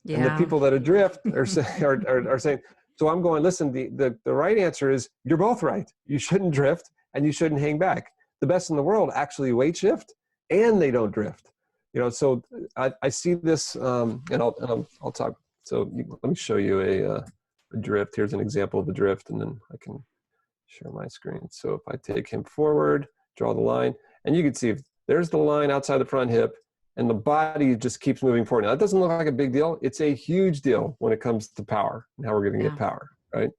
Yeah. And the people that adrift are saying, so I'm going, listen, the right answer is you're both right. You shouldn't drift and you shouldn't hang back. The best in the world actually weight shift and they don't drift. You know, so I see this, and I'll talk. So let me show you a drift. Here's an example of a drift, and then I can share my screen. So if I take him forward, draw the line, and you can see if there's the line outside the front hip, and the body just keeps moving forward. Now, that doesn't look like a big deal. It's a huge deal when it comes to power and how we're going to get power, right?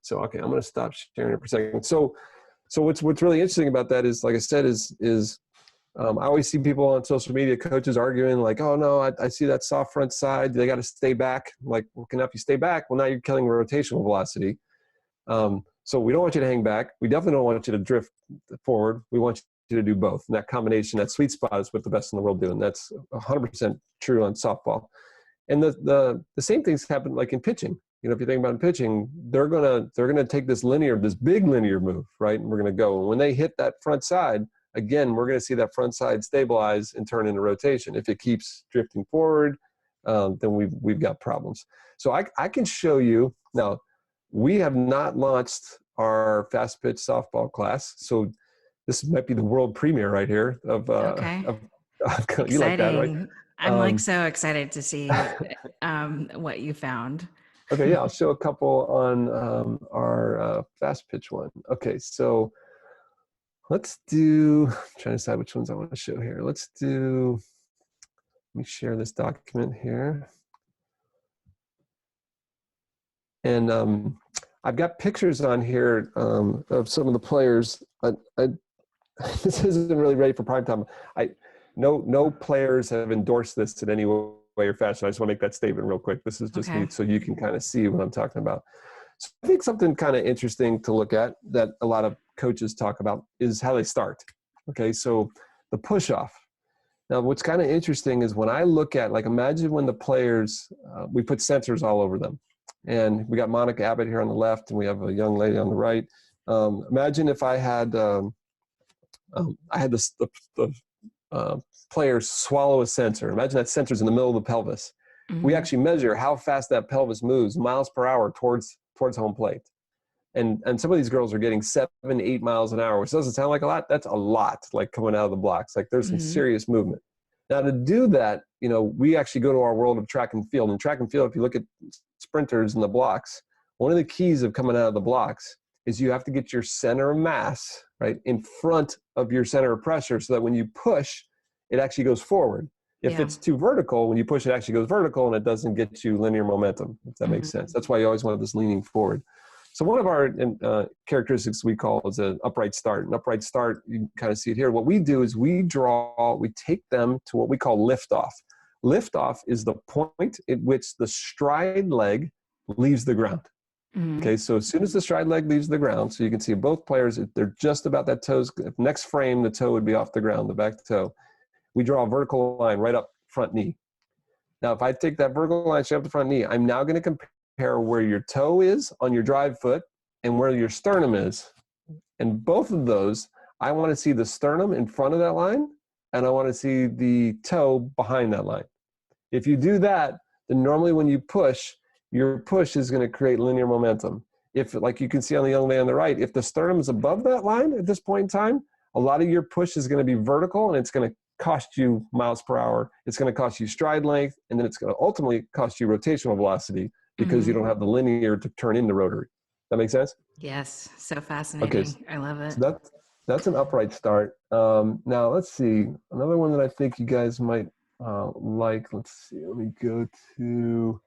So, okay, I'm going to stop sharing it for a second. So what's really interesting about that is, like I said, is I always see people on social media, coaches arguing like, oh no, I see that soft front side. They got to stay back. I'm like, well, if you stay back, well, now you're killing rotational velocity. So we don't want you to hang back. We definitely don't want you to drift forward. We want you to do both. And that combination, that sweet spot is what the best in the world do. And that's 100% true on softball. And the same things happen like in pitching. You know, if you think about in pitching, they're gonna take this big linear move, right? And we're gonna go. And when they hit that front side, again, we're gonna see that front side stabilize and turn into rotation. If it keeps drifting forward, then we've got problems. So I can show you now. We have not launched our fast pitch softball class, so this might be the world premiere right here of you like that, right? I'm like so excited to see what you found. Okay, yeah, I'll show a couple on our fast pitch one. Okay, so let's do, I'm trying to decide which ones I want to show here. Let me share this document here. And I've got pictures on here of some of the players. This isn't really ready for prime time. No players have endorsed this in any way or fashion. I just want to make that statement real quick. This is just me, so you can kind of see what I'm talking about. So I think something kind of interesting to look at that a lot of coaches talk about is how they start. Okay, so the push-off. Now, what's kind of interesting is when I look at, like, imagine when the players, we put sensors all over them. And we got Monica Abbott here on the left, and we have a young lady on the right. Imagine if I had the players swallow a sensor. Imagine that sensor's in the middle of the pelvis. We actually measure how fast that pelvis moves, miles per hour towards home plate. And some of these girls are getting 7, 8 miles an hour, which doesn't sound like a lot. That's a lot, like coming out of the blocks. Like there's some serious movement. Now to do that, we actually go to our world of track and field. And track and field, if you look at sprinters in the blocks, one of the keys of coming out of the blocks is you have to get your center of mass, right, in front of your center of pressure so that when you push, it actually goes forward. If it's too vertical, when you push, it actually goes vertical and it doesn't get you linear momentum, if that makes sense. That's why you always want this leaning forward. So one of our characteristics we call is an upright start. An upright start, you can kind of see it here. What we do is we take them to what we call liftoff. Liftoff is the point at which the stride leg leaves the ground. Okay, so as soon as the stride leg leaves the ground, so you can see both players, they're just about that toes. Next frame, the toe would be off the ground, the back toe. We draw a vertical line right up front knee. Now, if I take that vertical line straight up the front knee, I'm now going to compare where your toe is on your drive foot and where your sternum is. And both of those, I want to see the sternum in front of that line, and I want to see the toe behind that line. If you do that, then normally when you push, your push is going to create linear momentum. If, like you can see on the young lady on the right, if the sternum is above that line at this point in time, a lot of your push is going to be vertical, and it's going to cost you miles per hour. It's going to cost you stride length, and then it's going to ultimately cost you rotational velocity because you don't have the linear to turn into rotary. That make sense? Yes. So fascinating. Okay. I love it. So that's an upright start. Now let's see. Another one that I think you guys might like. Let's see. Let me go to.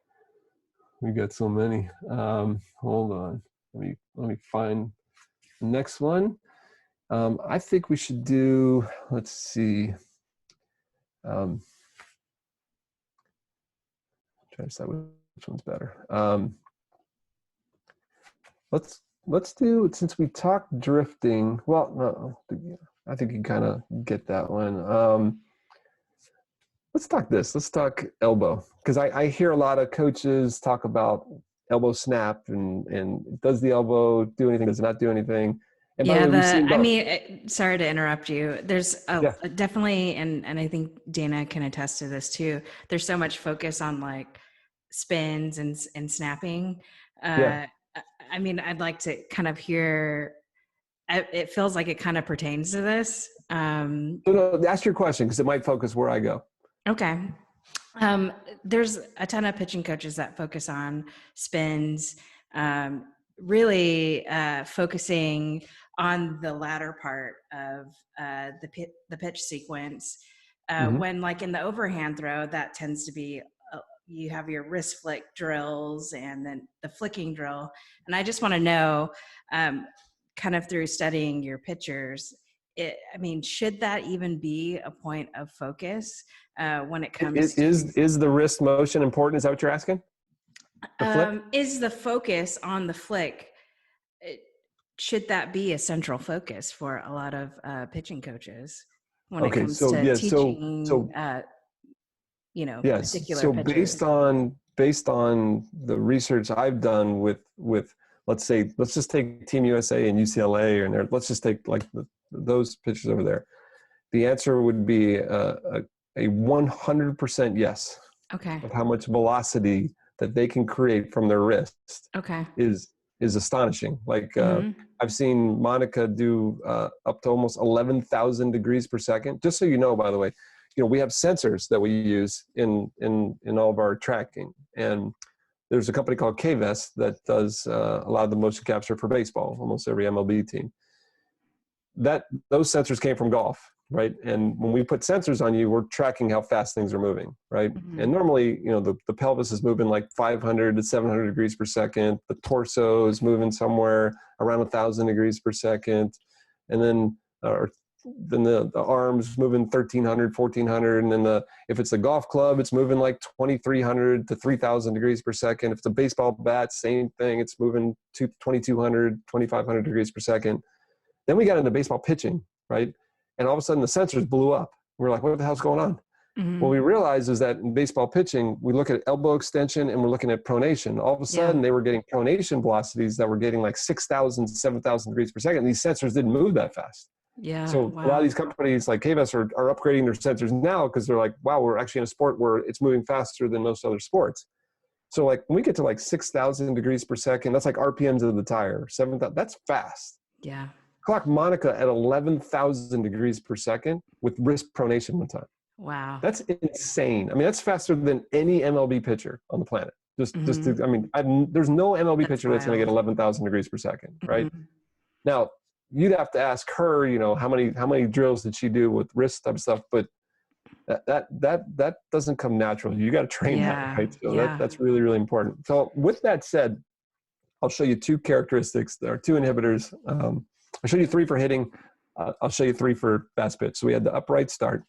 We got so many. Hold on. Let me find the next one. I think we should do. Let's see. Try to decide which one's better. Let's do, since we talked drifting. Well, no, I think you kind of get that one. Let's talk this. Let's talk elbow, because I hear a lot of coaches talk about elbow snap and does the elbow do anything? Does it not do anything? And sorry to interrupt you. There's definitely, and I think Dana can attest to this too. There's so much focus on like spins and snapping. I mean, I'd like to kind of hear. It feels like it kind of pertains to this. No, ask your question because it might focus where I go. Okay. There's a ton of pitching coaches that focus on spins, really focusing on the latter part of the pitch sequence. When like in the overhand throw, that tends to be, you have your wrist flick drills and then the flicking drill. And I just want to know, kind of through studying your pitchers, should that even be a point of focus when it comes to... Is the wrist motion important? Is that what you're asking? Is the focus on the flick, should that be a central focus for a lot of pitching coaches when it comes to teaching, particular so pitchers? based on the research I've done with let's just take Team USA and UCLA, and let's just take like those pitchers over there. The answer would be a 100% yes. Okay. Of how much velocity that they can create from their wrist. Okay. is astonishing. Like I've seen Monica do up to almost 11,000 degrees per second. Just so you know, by the way, we have sensors that we use in all of our tracking, and there's a company called KVS that does a lot of the motion capture for baseball, almost every MLB team. Those sensors came from golf, right? And when we put sensors on you, we're tracking how fast things are moving, right? And normally, the pelvis is moving like 500 to 700 degrees per second. The torso is moving somewhere around 1,000 degrees per second. And then the arms moving 1,300, 1,400. And then if it's a golf club, it's moving like 2,300 to 3,000 degrees per second. If it's a baseball bat, same thing. It's moving 2,200, 2,500 degrees per second. Then we got into baseball pitching, right? And all of a sudden the sensors blew up, We're like, what the hell's going on? Mm-hmm. What we realized is that in baseball pitching, we look at elbow extension and we're looking at pronation. All of a sudden, they were getting pronation velocities that were getting like 6,000, 7,000 degrees per second. These sensors didn't move that fast. Yeah. So wow. a lot of these companies like KVS are upgrading their sensors now because they're like, wow, we're actually in a sport where it's moving faster than most other sports. So like when we get to like 6,000 degrees per second, that's like RPMs of the tire, 7,000, that's fast. Yeah. Clock Monica at 11,000 degrees per second with wrist pronation one time. Wow. That's insane. I mean, that's faster than any MLB pitcher on the planet. There's no MLB pitcher that's going to get 11,000 degrees per second, right? Mm-hmm. Now, you'd have to ask her, you know, how many drills did she do with wrist type of stuff, but that doesn't come naturally. You got to train that, right? So that's really, really important. So with that said, I'll show you two characteristics. There are two inhibitors. I'll show you three for hitting. I'll show you three for fast pitch. So we had the upright start.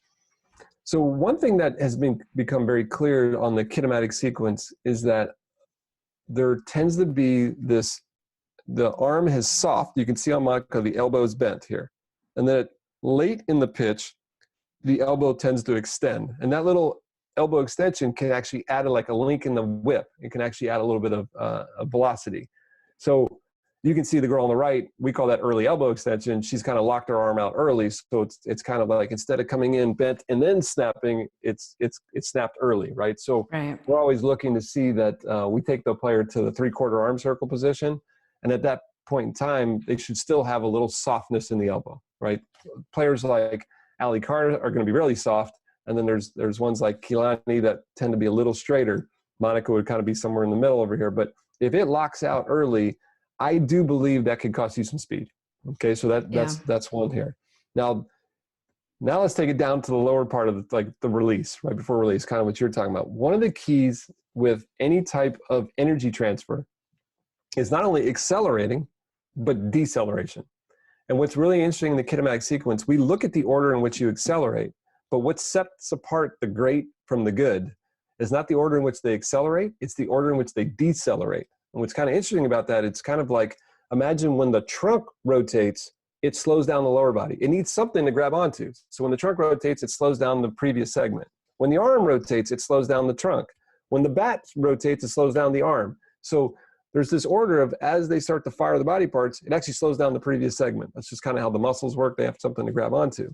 So one thing that has become very clear on the kinematic sequence is that there tends to be the arm is soft. You can see on Monica, the elbow is bent here. And then late in the pitch, the elbow tends to extend. And that little elbow extension can actually add like a link in the whip. It can actually add a little bit of velocity. So you can see the girl on the right, we call that early elbow extension. She's kind of locked her arm out early. So it's kind of like, instead of coming in bent and then snapping, it's snapped early, right? So we're always looking to see that we take the player to the 3/4 arm circle position. And at that point in time, they should still have a little softness in the elbow, right? Players like Ali Carter are going to be really soft. And then there's ones like Kilani that tend to be a little straighter. Monica would kind of be somewhere in the middle over here. But if it locks out early, I do believe that could cost you some speed. Okay, so that's one here. Now let's take it down to the lower part of the release, right before release, kind of what you're talking about. One of the keys with any type of energy transfer is not only accelerating, but deceleration. And what's really interesting in the kinematic sequence, we look at the order in which you accelerate, but what sets apart the great from the good is not the order in which they accelerate, it's the order in which they decelerate. And what's kind of interesting about that, it's kind of like, imagine when the trunk rotates, it slows down the lower body. It needs something to grab onto. So when the trunk rotates, it slows down the previous segment. When the arm rotates, it slows down the trunk. When the bat rotates, it slows down the arm. So there's this order of, as they start to fire the body parts, it actually slows down the previous segment. That's just kind of how the muscles work. They have something to grab onto.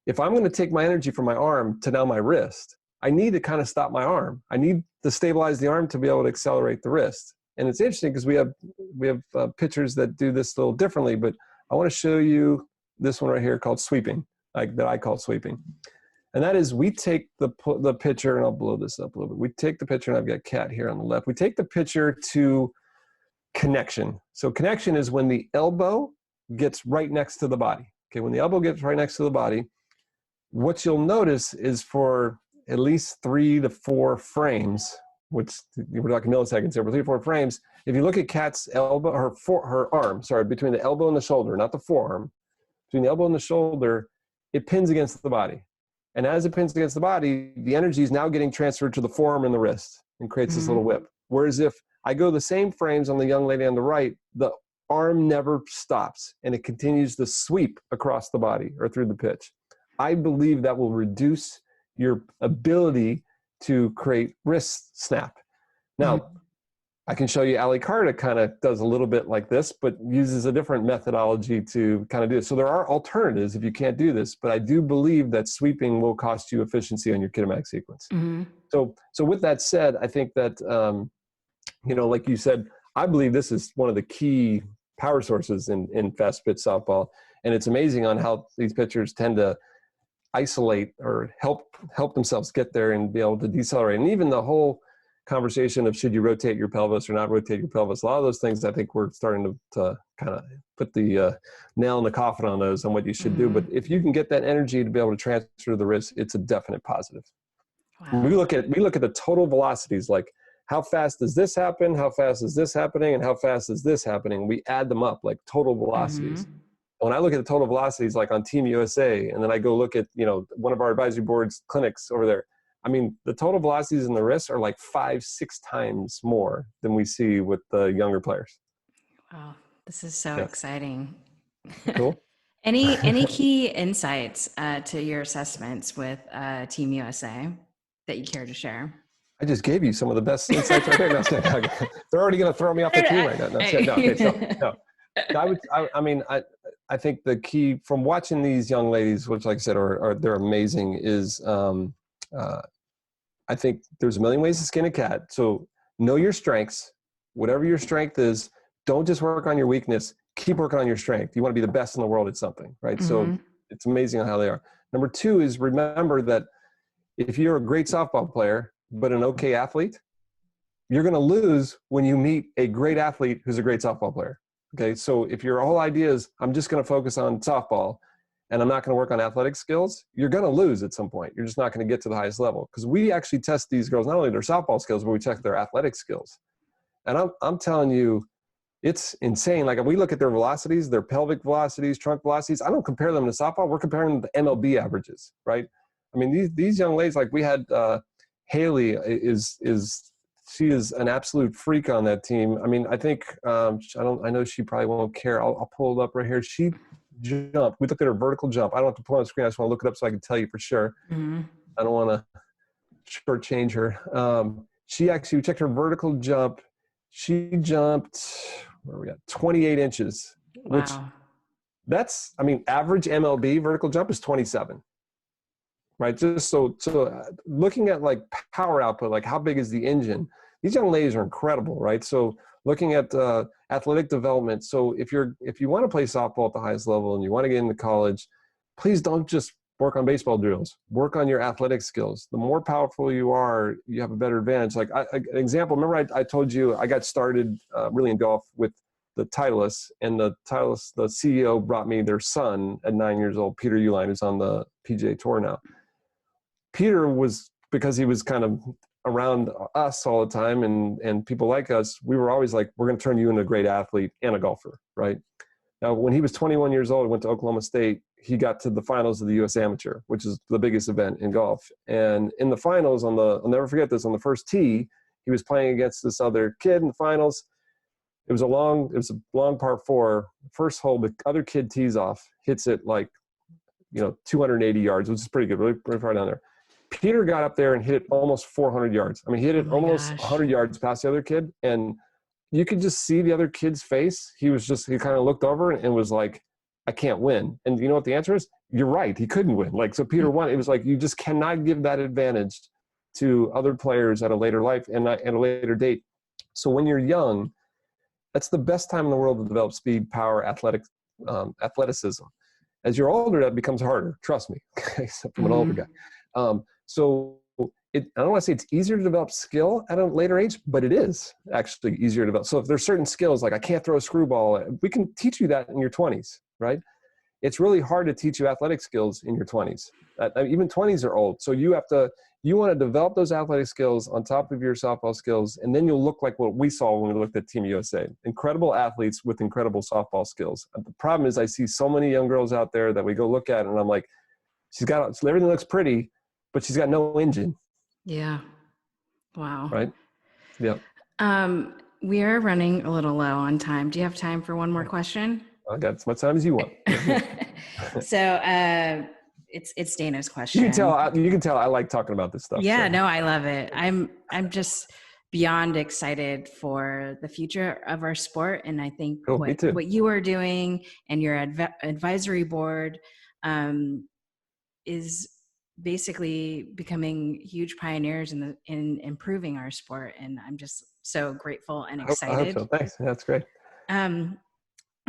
If I'm going to take my energy from my arm to now my wrist, I need to kind of stop my arm. I need to stabilize the arm to be able to accelerate the wrist. And it's interesting because we have pitchers that do this a little differently, but I want to show you this one right here called sweeping, that I call sweeping. And that is, we take the pitcher, and I'll blow this up a little bit. We take the pitcher, and I've got Cat here on the left. We take the pitcher to connection. So connection is when the elbow gets right next to the body. Okay, when the elbow gets right next to the body, what you'll notice is for at least 3 to 4 frames, which we're talking milliseconds here, but 3 to 4 frames, if you look at Kat's elbow, her arm, between the elbow and the shoulder, not the forearm, between the elbow and the shoulder, it pins against the body. And as it pins against the body, the energy is now getting transferred to the forearm and the wrist and creates this little whip. Whereas if I go the same frames on the young lady on the right, the arm never stops and it continues to sweep across the body or through the pitch. I believe that will reduce your ability to create wrist snap. Now, I can show you Ali Carter kind of does a little bit like this, but uses a different methodology to kind of do it. So there are alternatives if you can't do this, but I do believe that sweeping will cost you efficiency on your kinematic sequence. So with that said, I think that, like you said, I believe this is one of the key power sources in fast pitch softball. And it's amazing on how these pitchers tend to isolate or help themselves get there and be able to decelerate. And even the whole conversation of should you rotate your pelvis or not rotate your pelvis, a lot of those things, I think we're starting to kind of put the nail in the coffin on those, on what you should do. But if you can get that energy to be able to transfer to the wrist, it's a definite positive. Wow. We look at the total velocities, like how fast does this happen, how fast is this happening, and how fast is this happening. We add them up, like total velocities. When I look at the total velocities, like on Team USA, and then I go look at, one of our advisory boards clinics over there, I mean, the total velocities in the wrists are like 5-6 times more than we see with the younger players. Wow, this is so exciting. Cool. Any key insights to your assessments with Team USA that you care to share? I just gave you some of the best insights right there. No, they're already going to throw me off the team right now. No, okay, no. I think the key from watching these young ladies, which like I said, they're amazing, is I think there's a million ways to skin a cat. So know your strengths, whatever your strength is. Don't just work on your weakness. Keep working on your strength. You want to be the best in the world at something, right? So it's amazing how they are. Number two is remember that if you're a great softball player, but an okay athlete, you're going to lose when you meet a great athlete who's a great softball player. Okay. So if your whole idea is, I'm just going to focus on softball and I'm not going to work on athletic skills, you're going to lose at some point. You're just not going to get to the highest level, because we actually test these girls, not only their softball skills, but we check their athletic skills. And I'm telling you, it's insane. Like if we look at their velocities, their pelvic velocities, trunk velocities, I don't compare them to softball. We're comparing them to MLB averages, right? I mean, these young ladies, like we had Haley she is an absolute freak on that team. I mean, I think, I know she probably won't care. I'll pull it up right here. She jumped. We looked at her vertical jump. I don't have to pull on the screen. I just want to look it up so I can tell you for sure. I don't want to shortchange her. We checked her vertical jump. She jumped, where are we at? 28 inches, Wow. which average MLB vertical jump is 27. Right. Just so looking at like power output, like how big is the engine? These young ladies are incredible. Right. So looking at athletic development. So if you want to play softball at the highest level and you want to get into college, please don't just work on baseball drills. Work on your athletic skills. The more powerful you are, you have a better advantage. Like an example, remember I told you I got started really in golf with the Titleist, and the CEO brought me their son at 9 years old, Peter Uline, who's on the PGA Tour now. Peter was, because he was kind of around us all the time and people like us, we were always like, we're going to turn you into a great athlete and a golfer, right? Now, when he was 21 years old, went to Oklahoma State, he got to the finals of the U.S. Amateur, which is the biggest event in golf. And in the finals, I'll never forget this, on the first tee, he was playing against this other kid in the finals. It was a long par four. First hole, the other kid tees off, hits it like, 280 yards, which is pretty good, really, really far down there. Peter got up there and hit it almost 400 yards. I mean, he hit it almost 100 yards past the other kid. And you could just see the other kid's face. He kind of looked over and was like, I can't win. And you know what the answer is? You're right. He couldn't win. Like, so Peter won. It was like, you just cannot give that advantage to other players at a later life and at a later date. So when you're young, that's the best time in the world to develop speed, power, athleticism. As you're older, that becomes harder. Trust me. Except I'm an older guy. So I don't want to say it's easier to develop skill at a later age, but it is actually easier to develop. So if there's certain skills, like I can't throw a screwball, we can teach you that in your 20s, right? It's really hard to teach you athletic skills in your 20s. Even 20s are old. So you want to develop those athletic skills on top of your softball skills, and then you'll look like what we saw when we looked at Team USA. Incredible athletes with incredible softball skills. The problem is I see so many young girls out there that we go look at, and I'm like, everything looks pretty, but she's got no engine. Yeah. Wow. Right? Yeah. We are running a little low on time. Do you have time for one more question? I got as much time as you want. So it's Dana's question. You can tell I like talking about this stuff. Yeah, so. No, I love it. I'm just beyond excited for the future of our sport. And I think what you are doing and your advisory board is basically becoming huge pioneers in improving our sport. And I'm just so grateful and excited. I hope so. Thanks. That's great.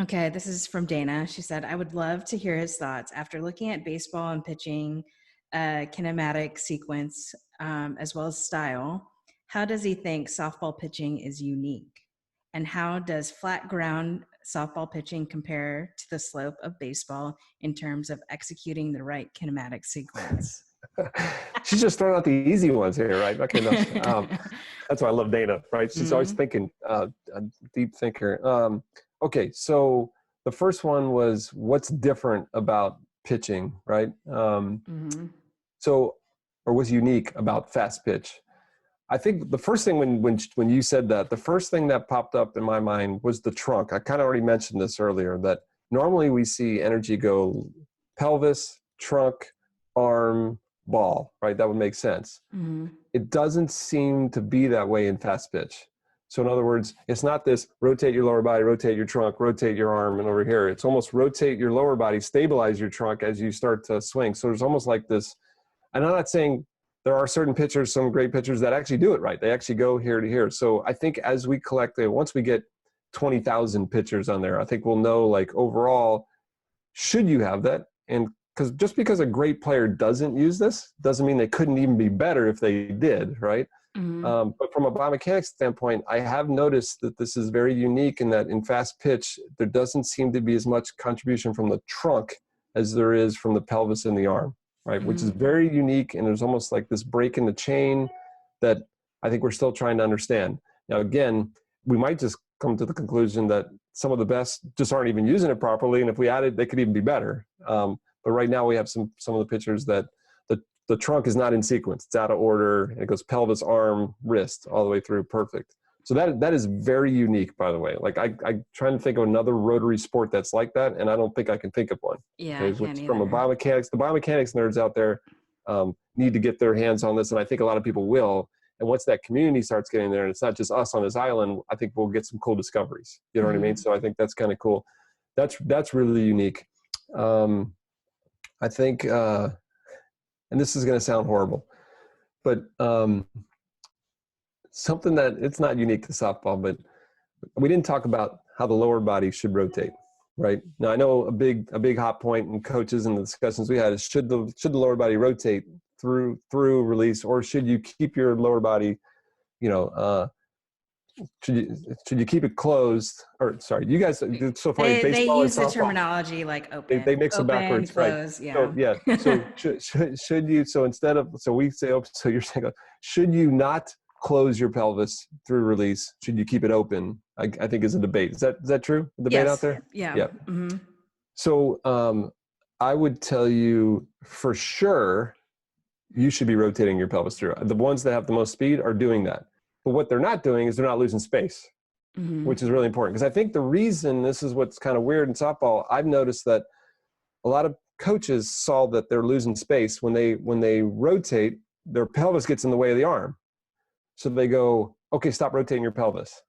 Okay, this is from Dana. She said, I would love to hear his thoughts after looking at baseball and pitching, kinematic sequence, as well as style. How does he think softball pitching is unique? And how does flat ground softball pitching compare to the slope of baseball in terms of executing the right kinematic sequence? She's just throwing out the easy ones here, right? Okay, no. That's why I love Dana, right? She's always thinking, a deep thinker. Okay, so the first one was what's different about pitching, right? So, or what's unique about fast pitch? I think the first thing when you said that, the first thing that popped up in my mind was the trunk. I kind of already mentioned this earlier, that normally we see energy go pelvis, trunk, arm, ball, right? That would make sense. Mm-hmm. It doesn't seem to be that way in fast pitch. So in other words, it's not this rotate your lower body, rotate your trunk, rotate your arm, and over here. It's almost rotate your lower body, stabilize your trunk as you start to swing. So there's almost like this, and I'm not saying there are certain pitchers, some great pitchers that actually do it right. They actually go here to here. So I think as we collect it, once we get 20,000 pitchers on there, I think we'll know like overall, should you have that? And because just because a great player doesn't use this doesn't mean they couldn't even be better if they did, right? Mm-hmm. But from a biomechanics standpoint, I have noticed that this is very unique in that in fast pitch, there doesn't seem to be as much contribution from the trunk as there is from the pelvis and the arm, right? Mm-hmm. Which is very unique. And there's almost like this break in the chain that I think we're still trying to understand. Now, again, we might just come to the conclusion that some of the best just aren't even using it properly. And if we added, they could even be better. But right now we have some of the pitchers that the trunk is not in sequence. It's out of order. And it goes pelvis, arm, wrist, all the way through. Perfect. So that is very unique, by the way. Like I'm trying to think of another rotary sport that's like that, and I don't think I can think of one. Yeah, Okay? I can't From a either. biomechanics, the biomechanics nerds out there need to get their hands on this, and I think a lot of people will. And once that community starts getting there, and it's not just us on this island, I think we'll get some cool discoveries. You know what I mean? So I think that's kind of cool. That's really unique. I think, and this is going to sound horrible, but something that it's not unique to softball, but we didn't talk about how the lower body should rotate, right? Now I know a big hot point in coaches and the discussions we had is should the lower body rotate through release, or should you keep your lower body, should you keep it closed? Or sorry, you guys, it's so funny. They Baseball use and the softball, terminology like they mix them backwards, close, right? yeah. So yeah, so should you? So instead of we say, so you're saying, should you not close your pelvis through release? Should you keep it open? I think is a debate. Is that true? A debate out there? Yeah. Yeah. Mm-hmm. So I would tell you for sure, you should be rotating your pelvis through. The ones that have the most speed are doing that. But what they're not doing is they're not losing space, which is really important. Because I think the reason, this is what's kind of weird in softball, I've noticed that a lot of coaches saw that they're losing space when they rotate, their pelvis gets in the way of the arm. So they go, okay, stop rotating your pelvis.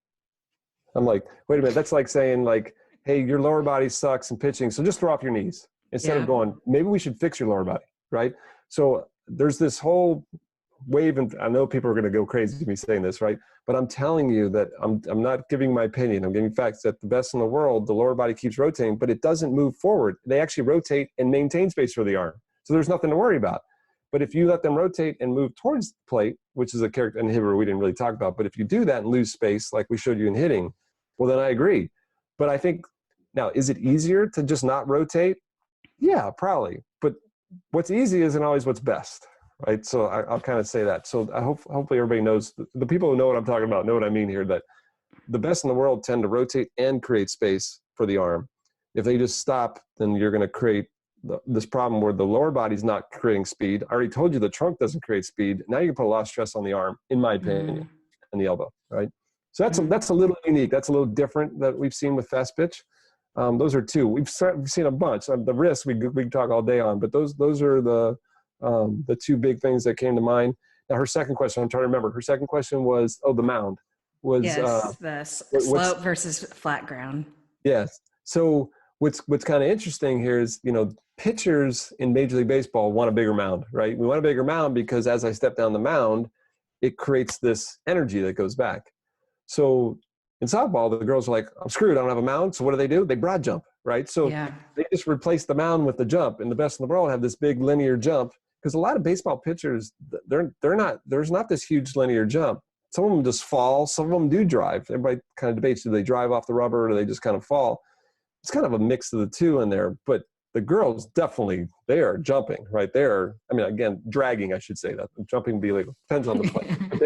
I'm like, wait a minute, that's like saying like, hey, your lower body sucks in pitching, so just throw off your knees. Instead of going, maybe we should fix your lower body, right? So there's this whole wave, and I know people are going to go crazy to me saying this, right? But I'm telling you that I'm not giving my opinion. I'm giving facts that the best in the world, the lower body keeps rotating, but it doesn't move forward. They actually rotate and maintain space for the arm. So there's nothing to worry about. But if you let them rotate and move towards the plate, which is a character inhibitor we didn't really talk about, but if you do that and lose space, like we showed you in hitting, well, then I agree. But I think, now, is it easier to just not rotate? Yeah, probably. But what's easy isn't always what's best, right? So I'll kind of say that. So I hopefully everybody knows, the people who know what I'm talking about know what I mean here, that the best in the world tend to rotate and create space for the arm. If they just stop, then you're going to create this problem where the lower body's not creating speed. I already told you the trunk doesn't create speed. Now you can put a lot of stress on the arm, in my opinion, and the elbow, right? So that's a little unique. That's a little different that we've seen with fast pitch. Those are two. We've seen a bunch. The wrist we can talk all day on, but those are the two big things that came to mind. Now her second question, I'm trying to remember. Her second question was, the mound was the slope versus flat ground. Yes. So what's kind of interesting here is, pitchers in Major League Baseball want a bigger mound, right? We want a bigger mound because as I step down the mound, it creates this energy that goes back. So in softball, the girls are like, I'm screwed. I don't have a mound. So what do? They broad jump, right? So they just replace the mound with the jump, and the best in the world have this big linear jump, because a lot of baseball pitchers, there's not this huge linear jump. Some of them just fall. Some of them do drive. Everybody kind of debates, do they drive off the rubber or do they just kind of fall? It's kind of a mix of the two in there, but the girls definitely, they are jumping right there. I mean, again, dragging, I should say that. Jumping would be like, depends on the play. But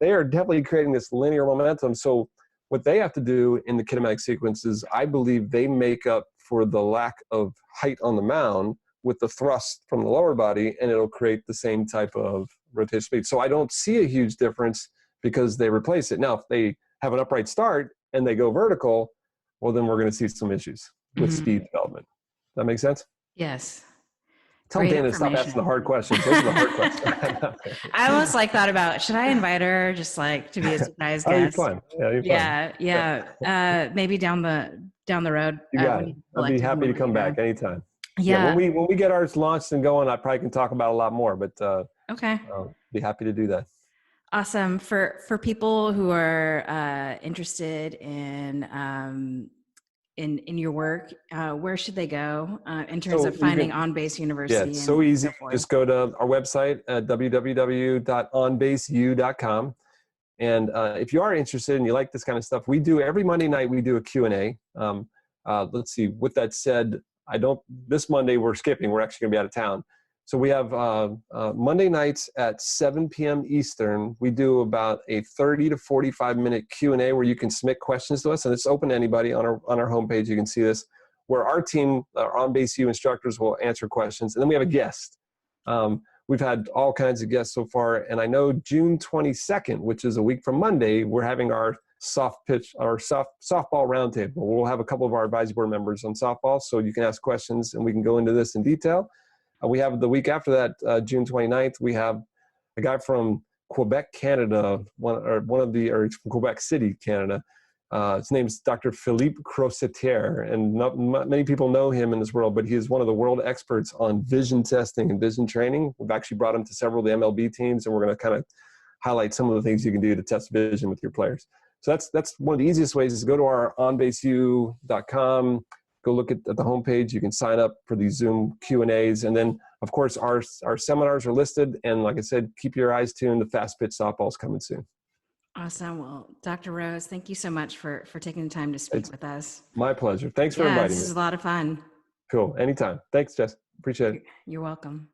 they are definitely creating this linear momentum. So what they have to do in the kinematic sequence is, I believe they make up for the lack of height on the mound with the thrust from the lower body, and it'll create the same type of rotation speed. So I don't see a huge difference because they replace it. Now, if they have an upright start and they go vertical, well, then we're going to see some issues. with Mhm. speed development. Does that make sense? Yes. Tell Great Dana to stop asking the information. hard questions. Those are the hard questions. I almost like thought about, should I invite her just like to be a surprise Oh, you're guest? fine. Yeah, you're fine. Yeah, yeah. Maybe down the road You got when it. you've I'd be collected happy more to come data. back anytime. Yeah, Yeah. when we get ours launched and going, I probably can talk about a lot more, but Okay. I'll be happy to do that. Awesome. For people who are interested in your work, where should they go in terms So of you finding can, On-Base yeah, University it's so and easy. so forth? Just go to our website at www.onbaseu.com. And if you are interested and you like this kind of stuff, we do every Monday night, we do a Q&A. Let's see, with that said, this Monday we're skipping, we're actually gonna be out of town. So we have Monday nights at 7 p.m. Eastern, we do about a 30 to 45 minute Q&A where you can submit questions to us, and it's open to anybody on our homepage. You can see this, where our team, our On-Base U instructors, will answer questions. And then we have a guest. We've had all kinds of guests so far, and I know June 22nd, which is a week from Monday, we're having our softball roundtable. We'll have a couple of our advisory board members on softball, so you can ask questions and we can go into this in detail. We have the week after that, June 29th, we have a guy from Quebec, Canada, from Quebec City, Canada. His name is Dr. Philippe Crossetier, and not many people know him in this world, but he is one of the world experts on vision testing and vision training. We've actually brought him to several of the MLB teams, and we're going to kind of highlight some of the things you can do to test vision with your players. So that's one of the easiest ways is to go to our onbaseu.com, go look at the homepage. You can sign up for these Zoom Q&As. And then, of course, our seminars are listed. And like I said, keep your eyes tuned. The Fast Pitch Softball is coming soon. Awesome. Well, Dr. Rose, thank you so much for taking the time to speak It's with us. my pleasure. Thanks for Yeah, inviting this me. is a lot of fun. Cool. Anytime. Thanks, Jess. Appreciate it. You're welcome.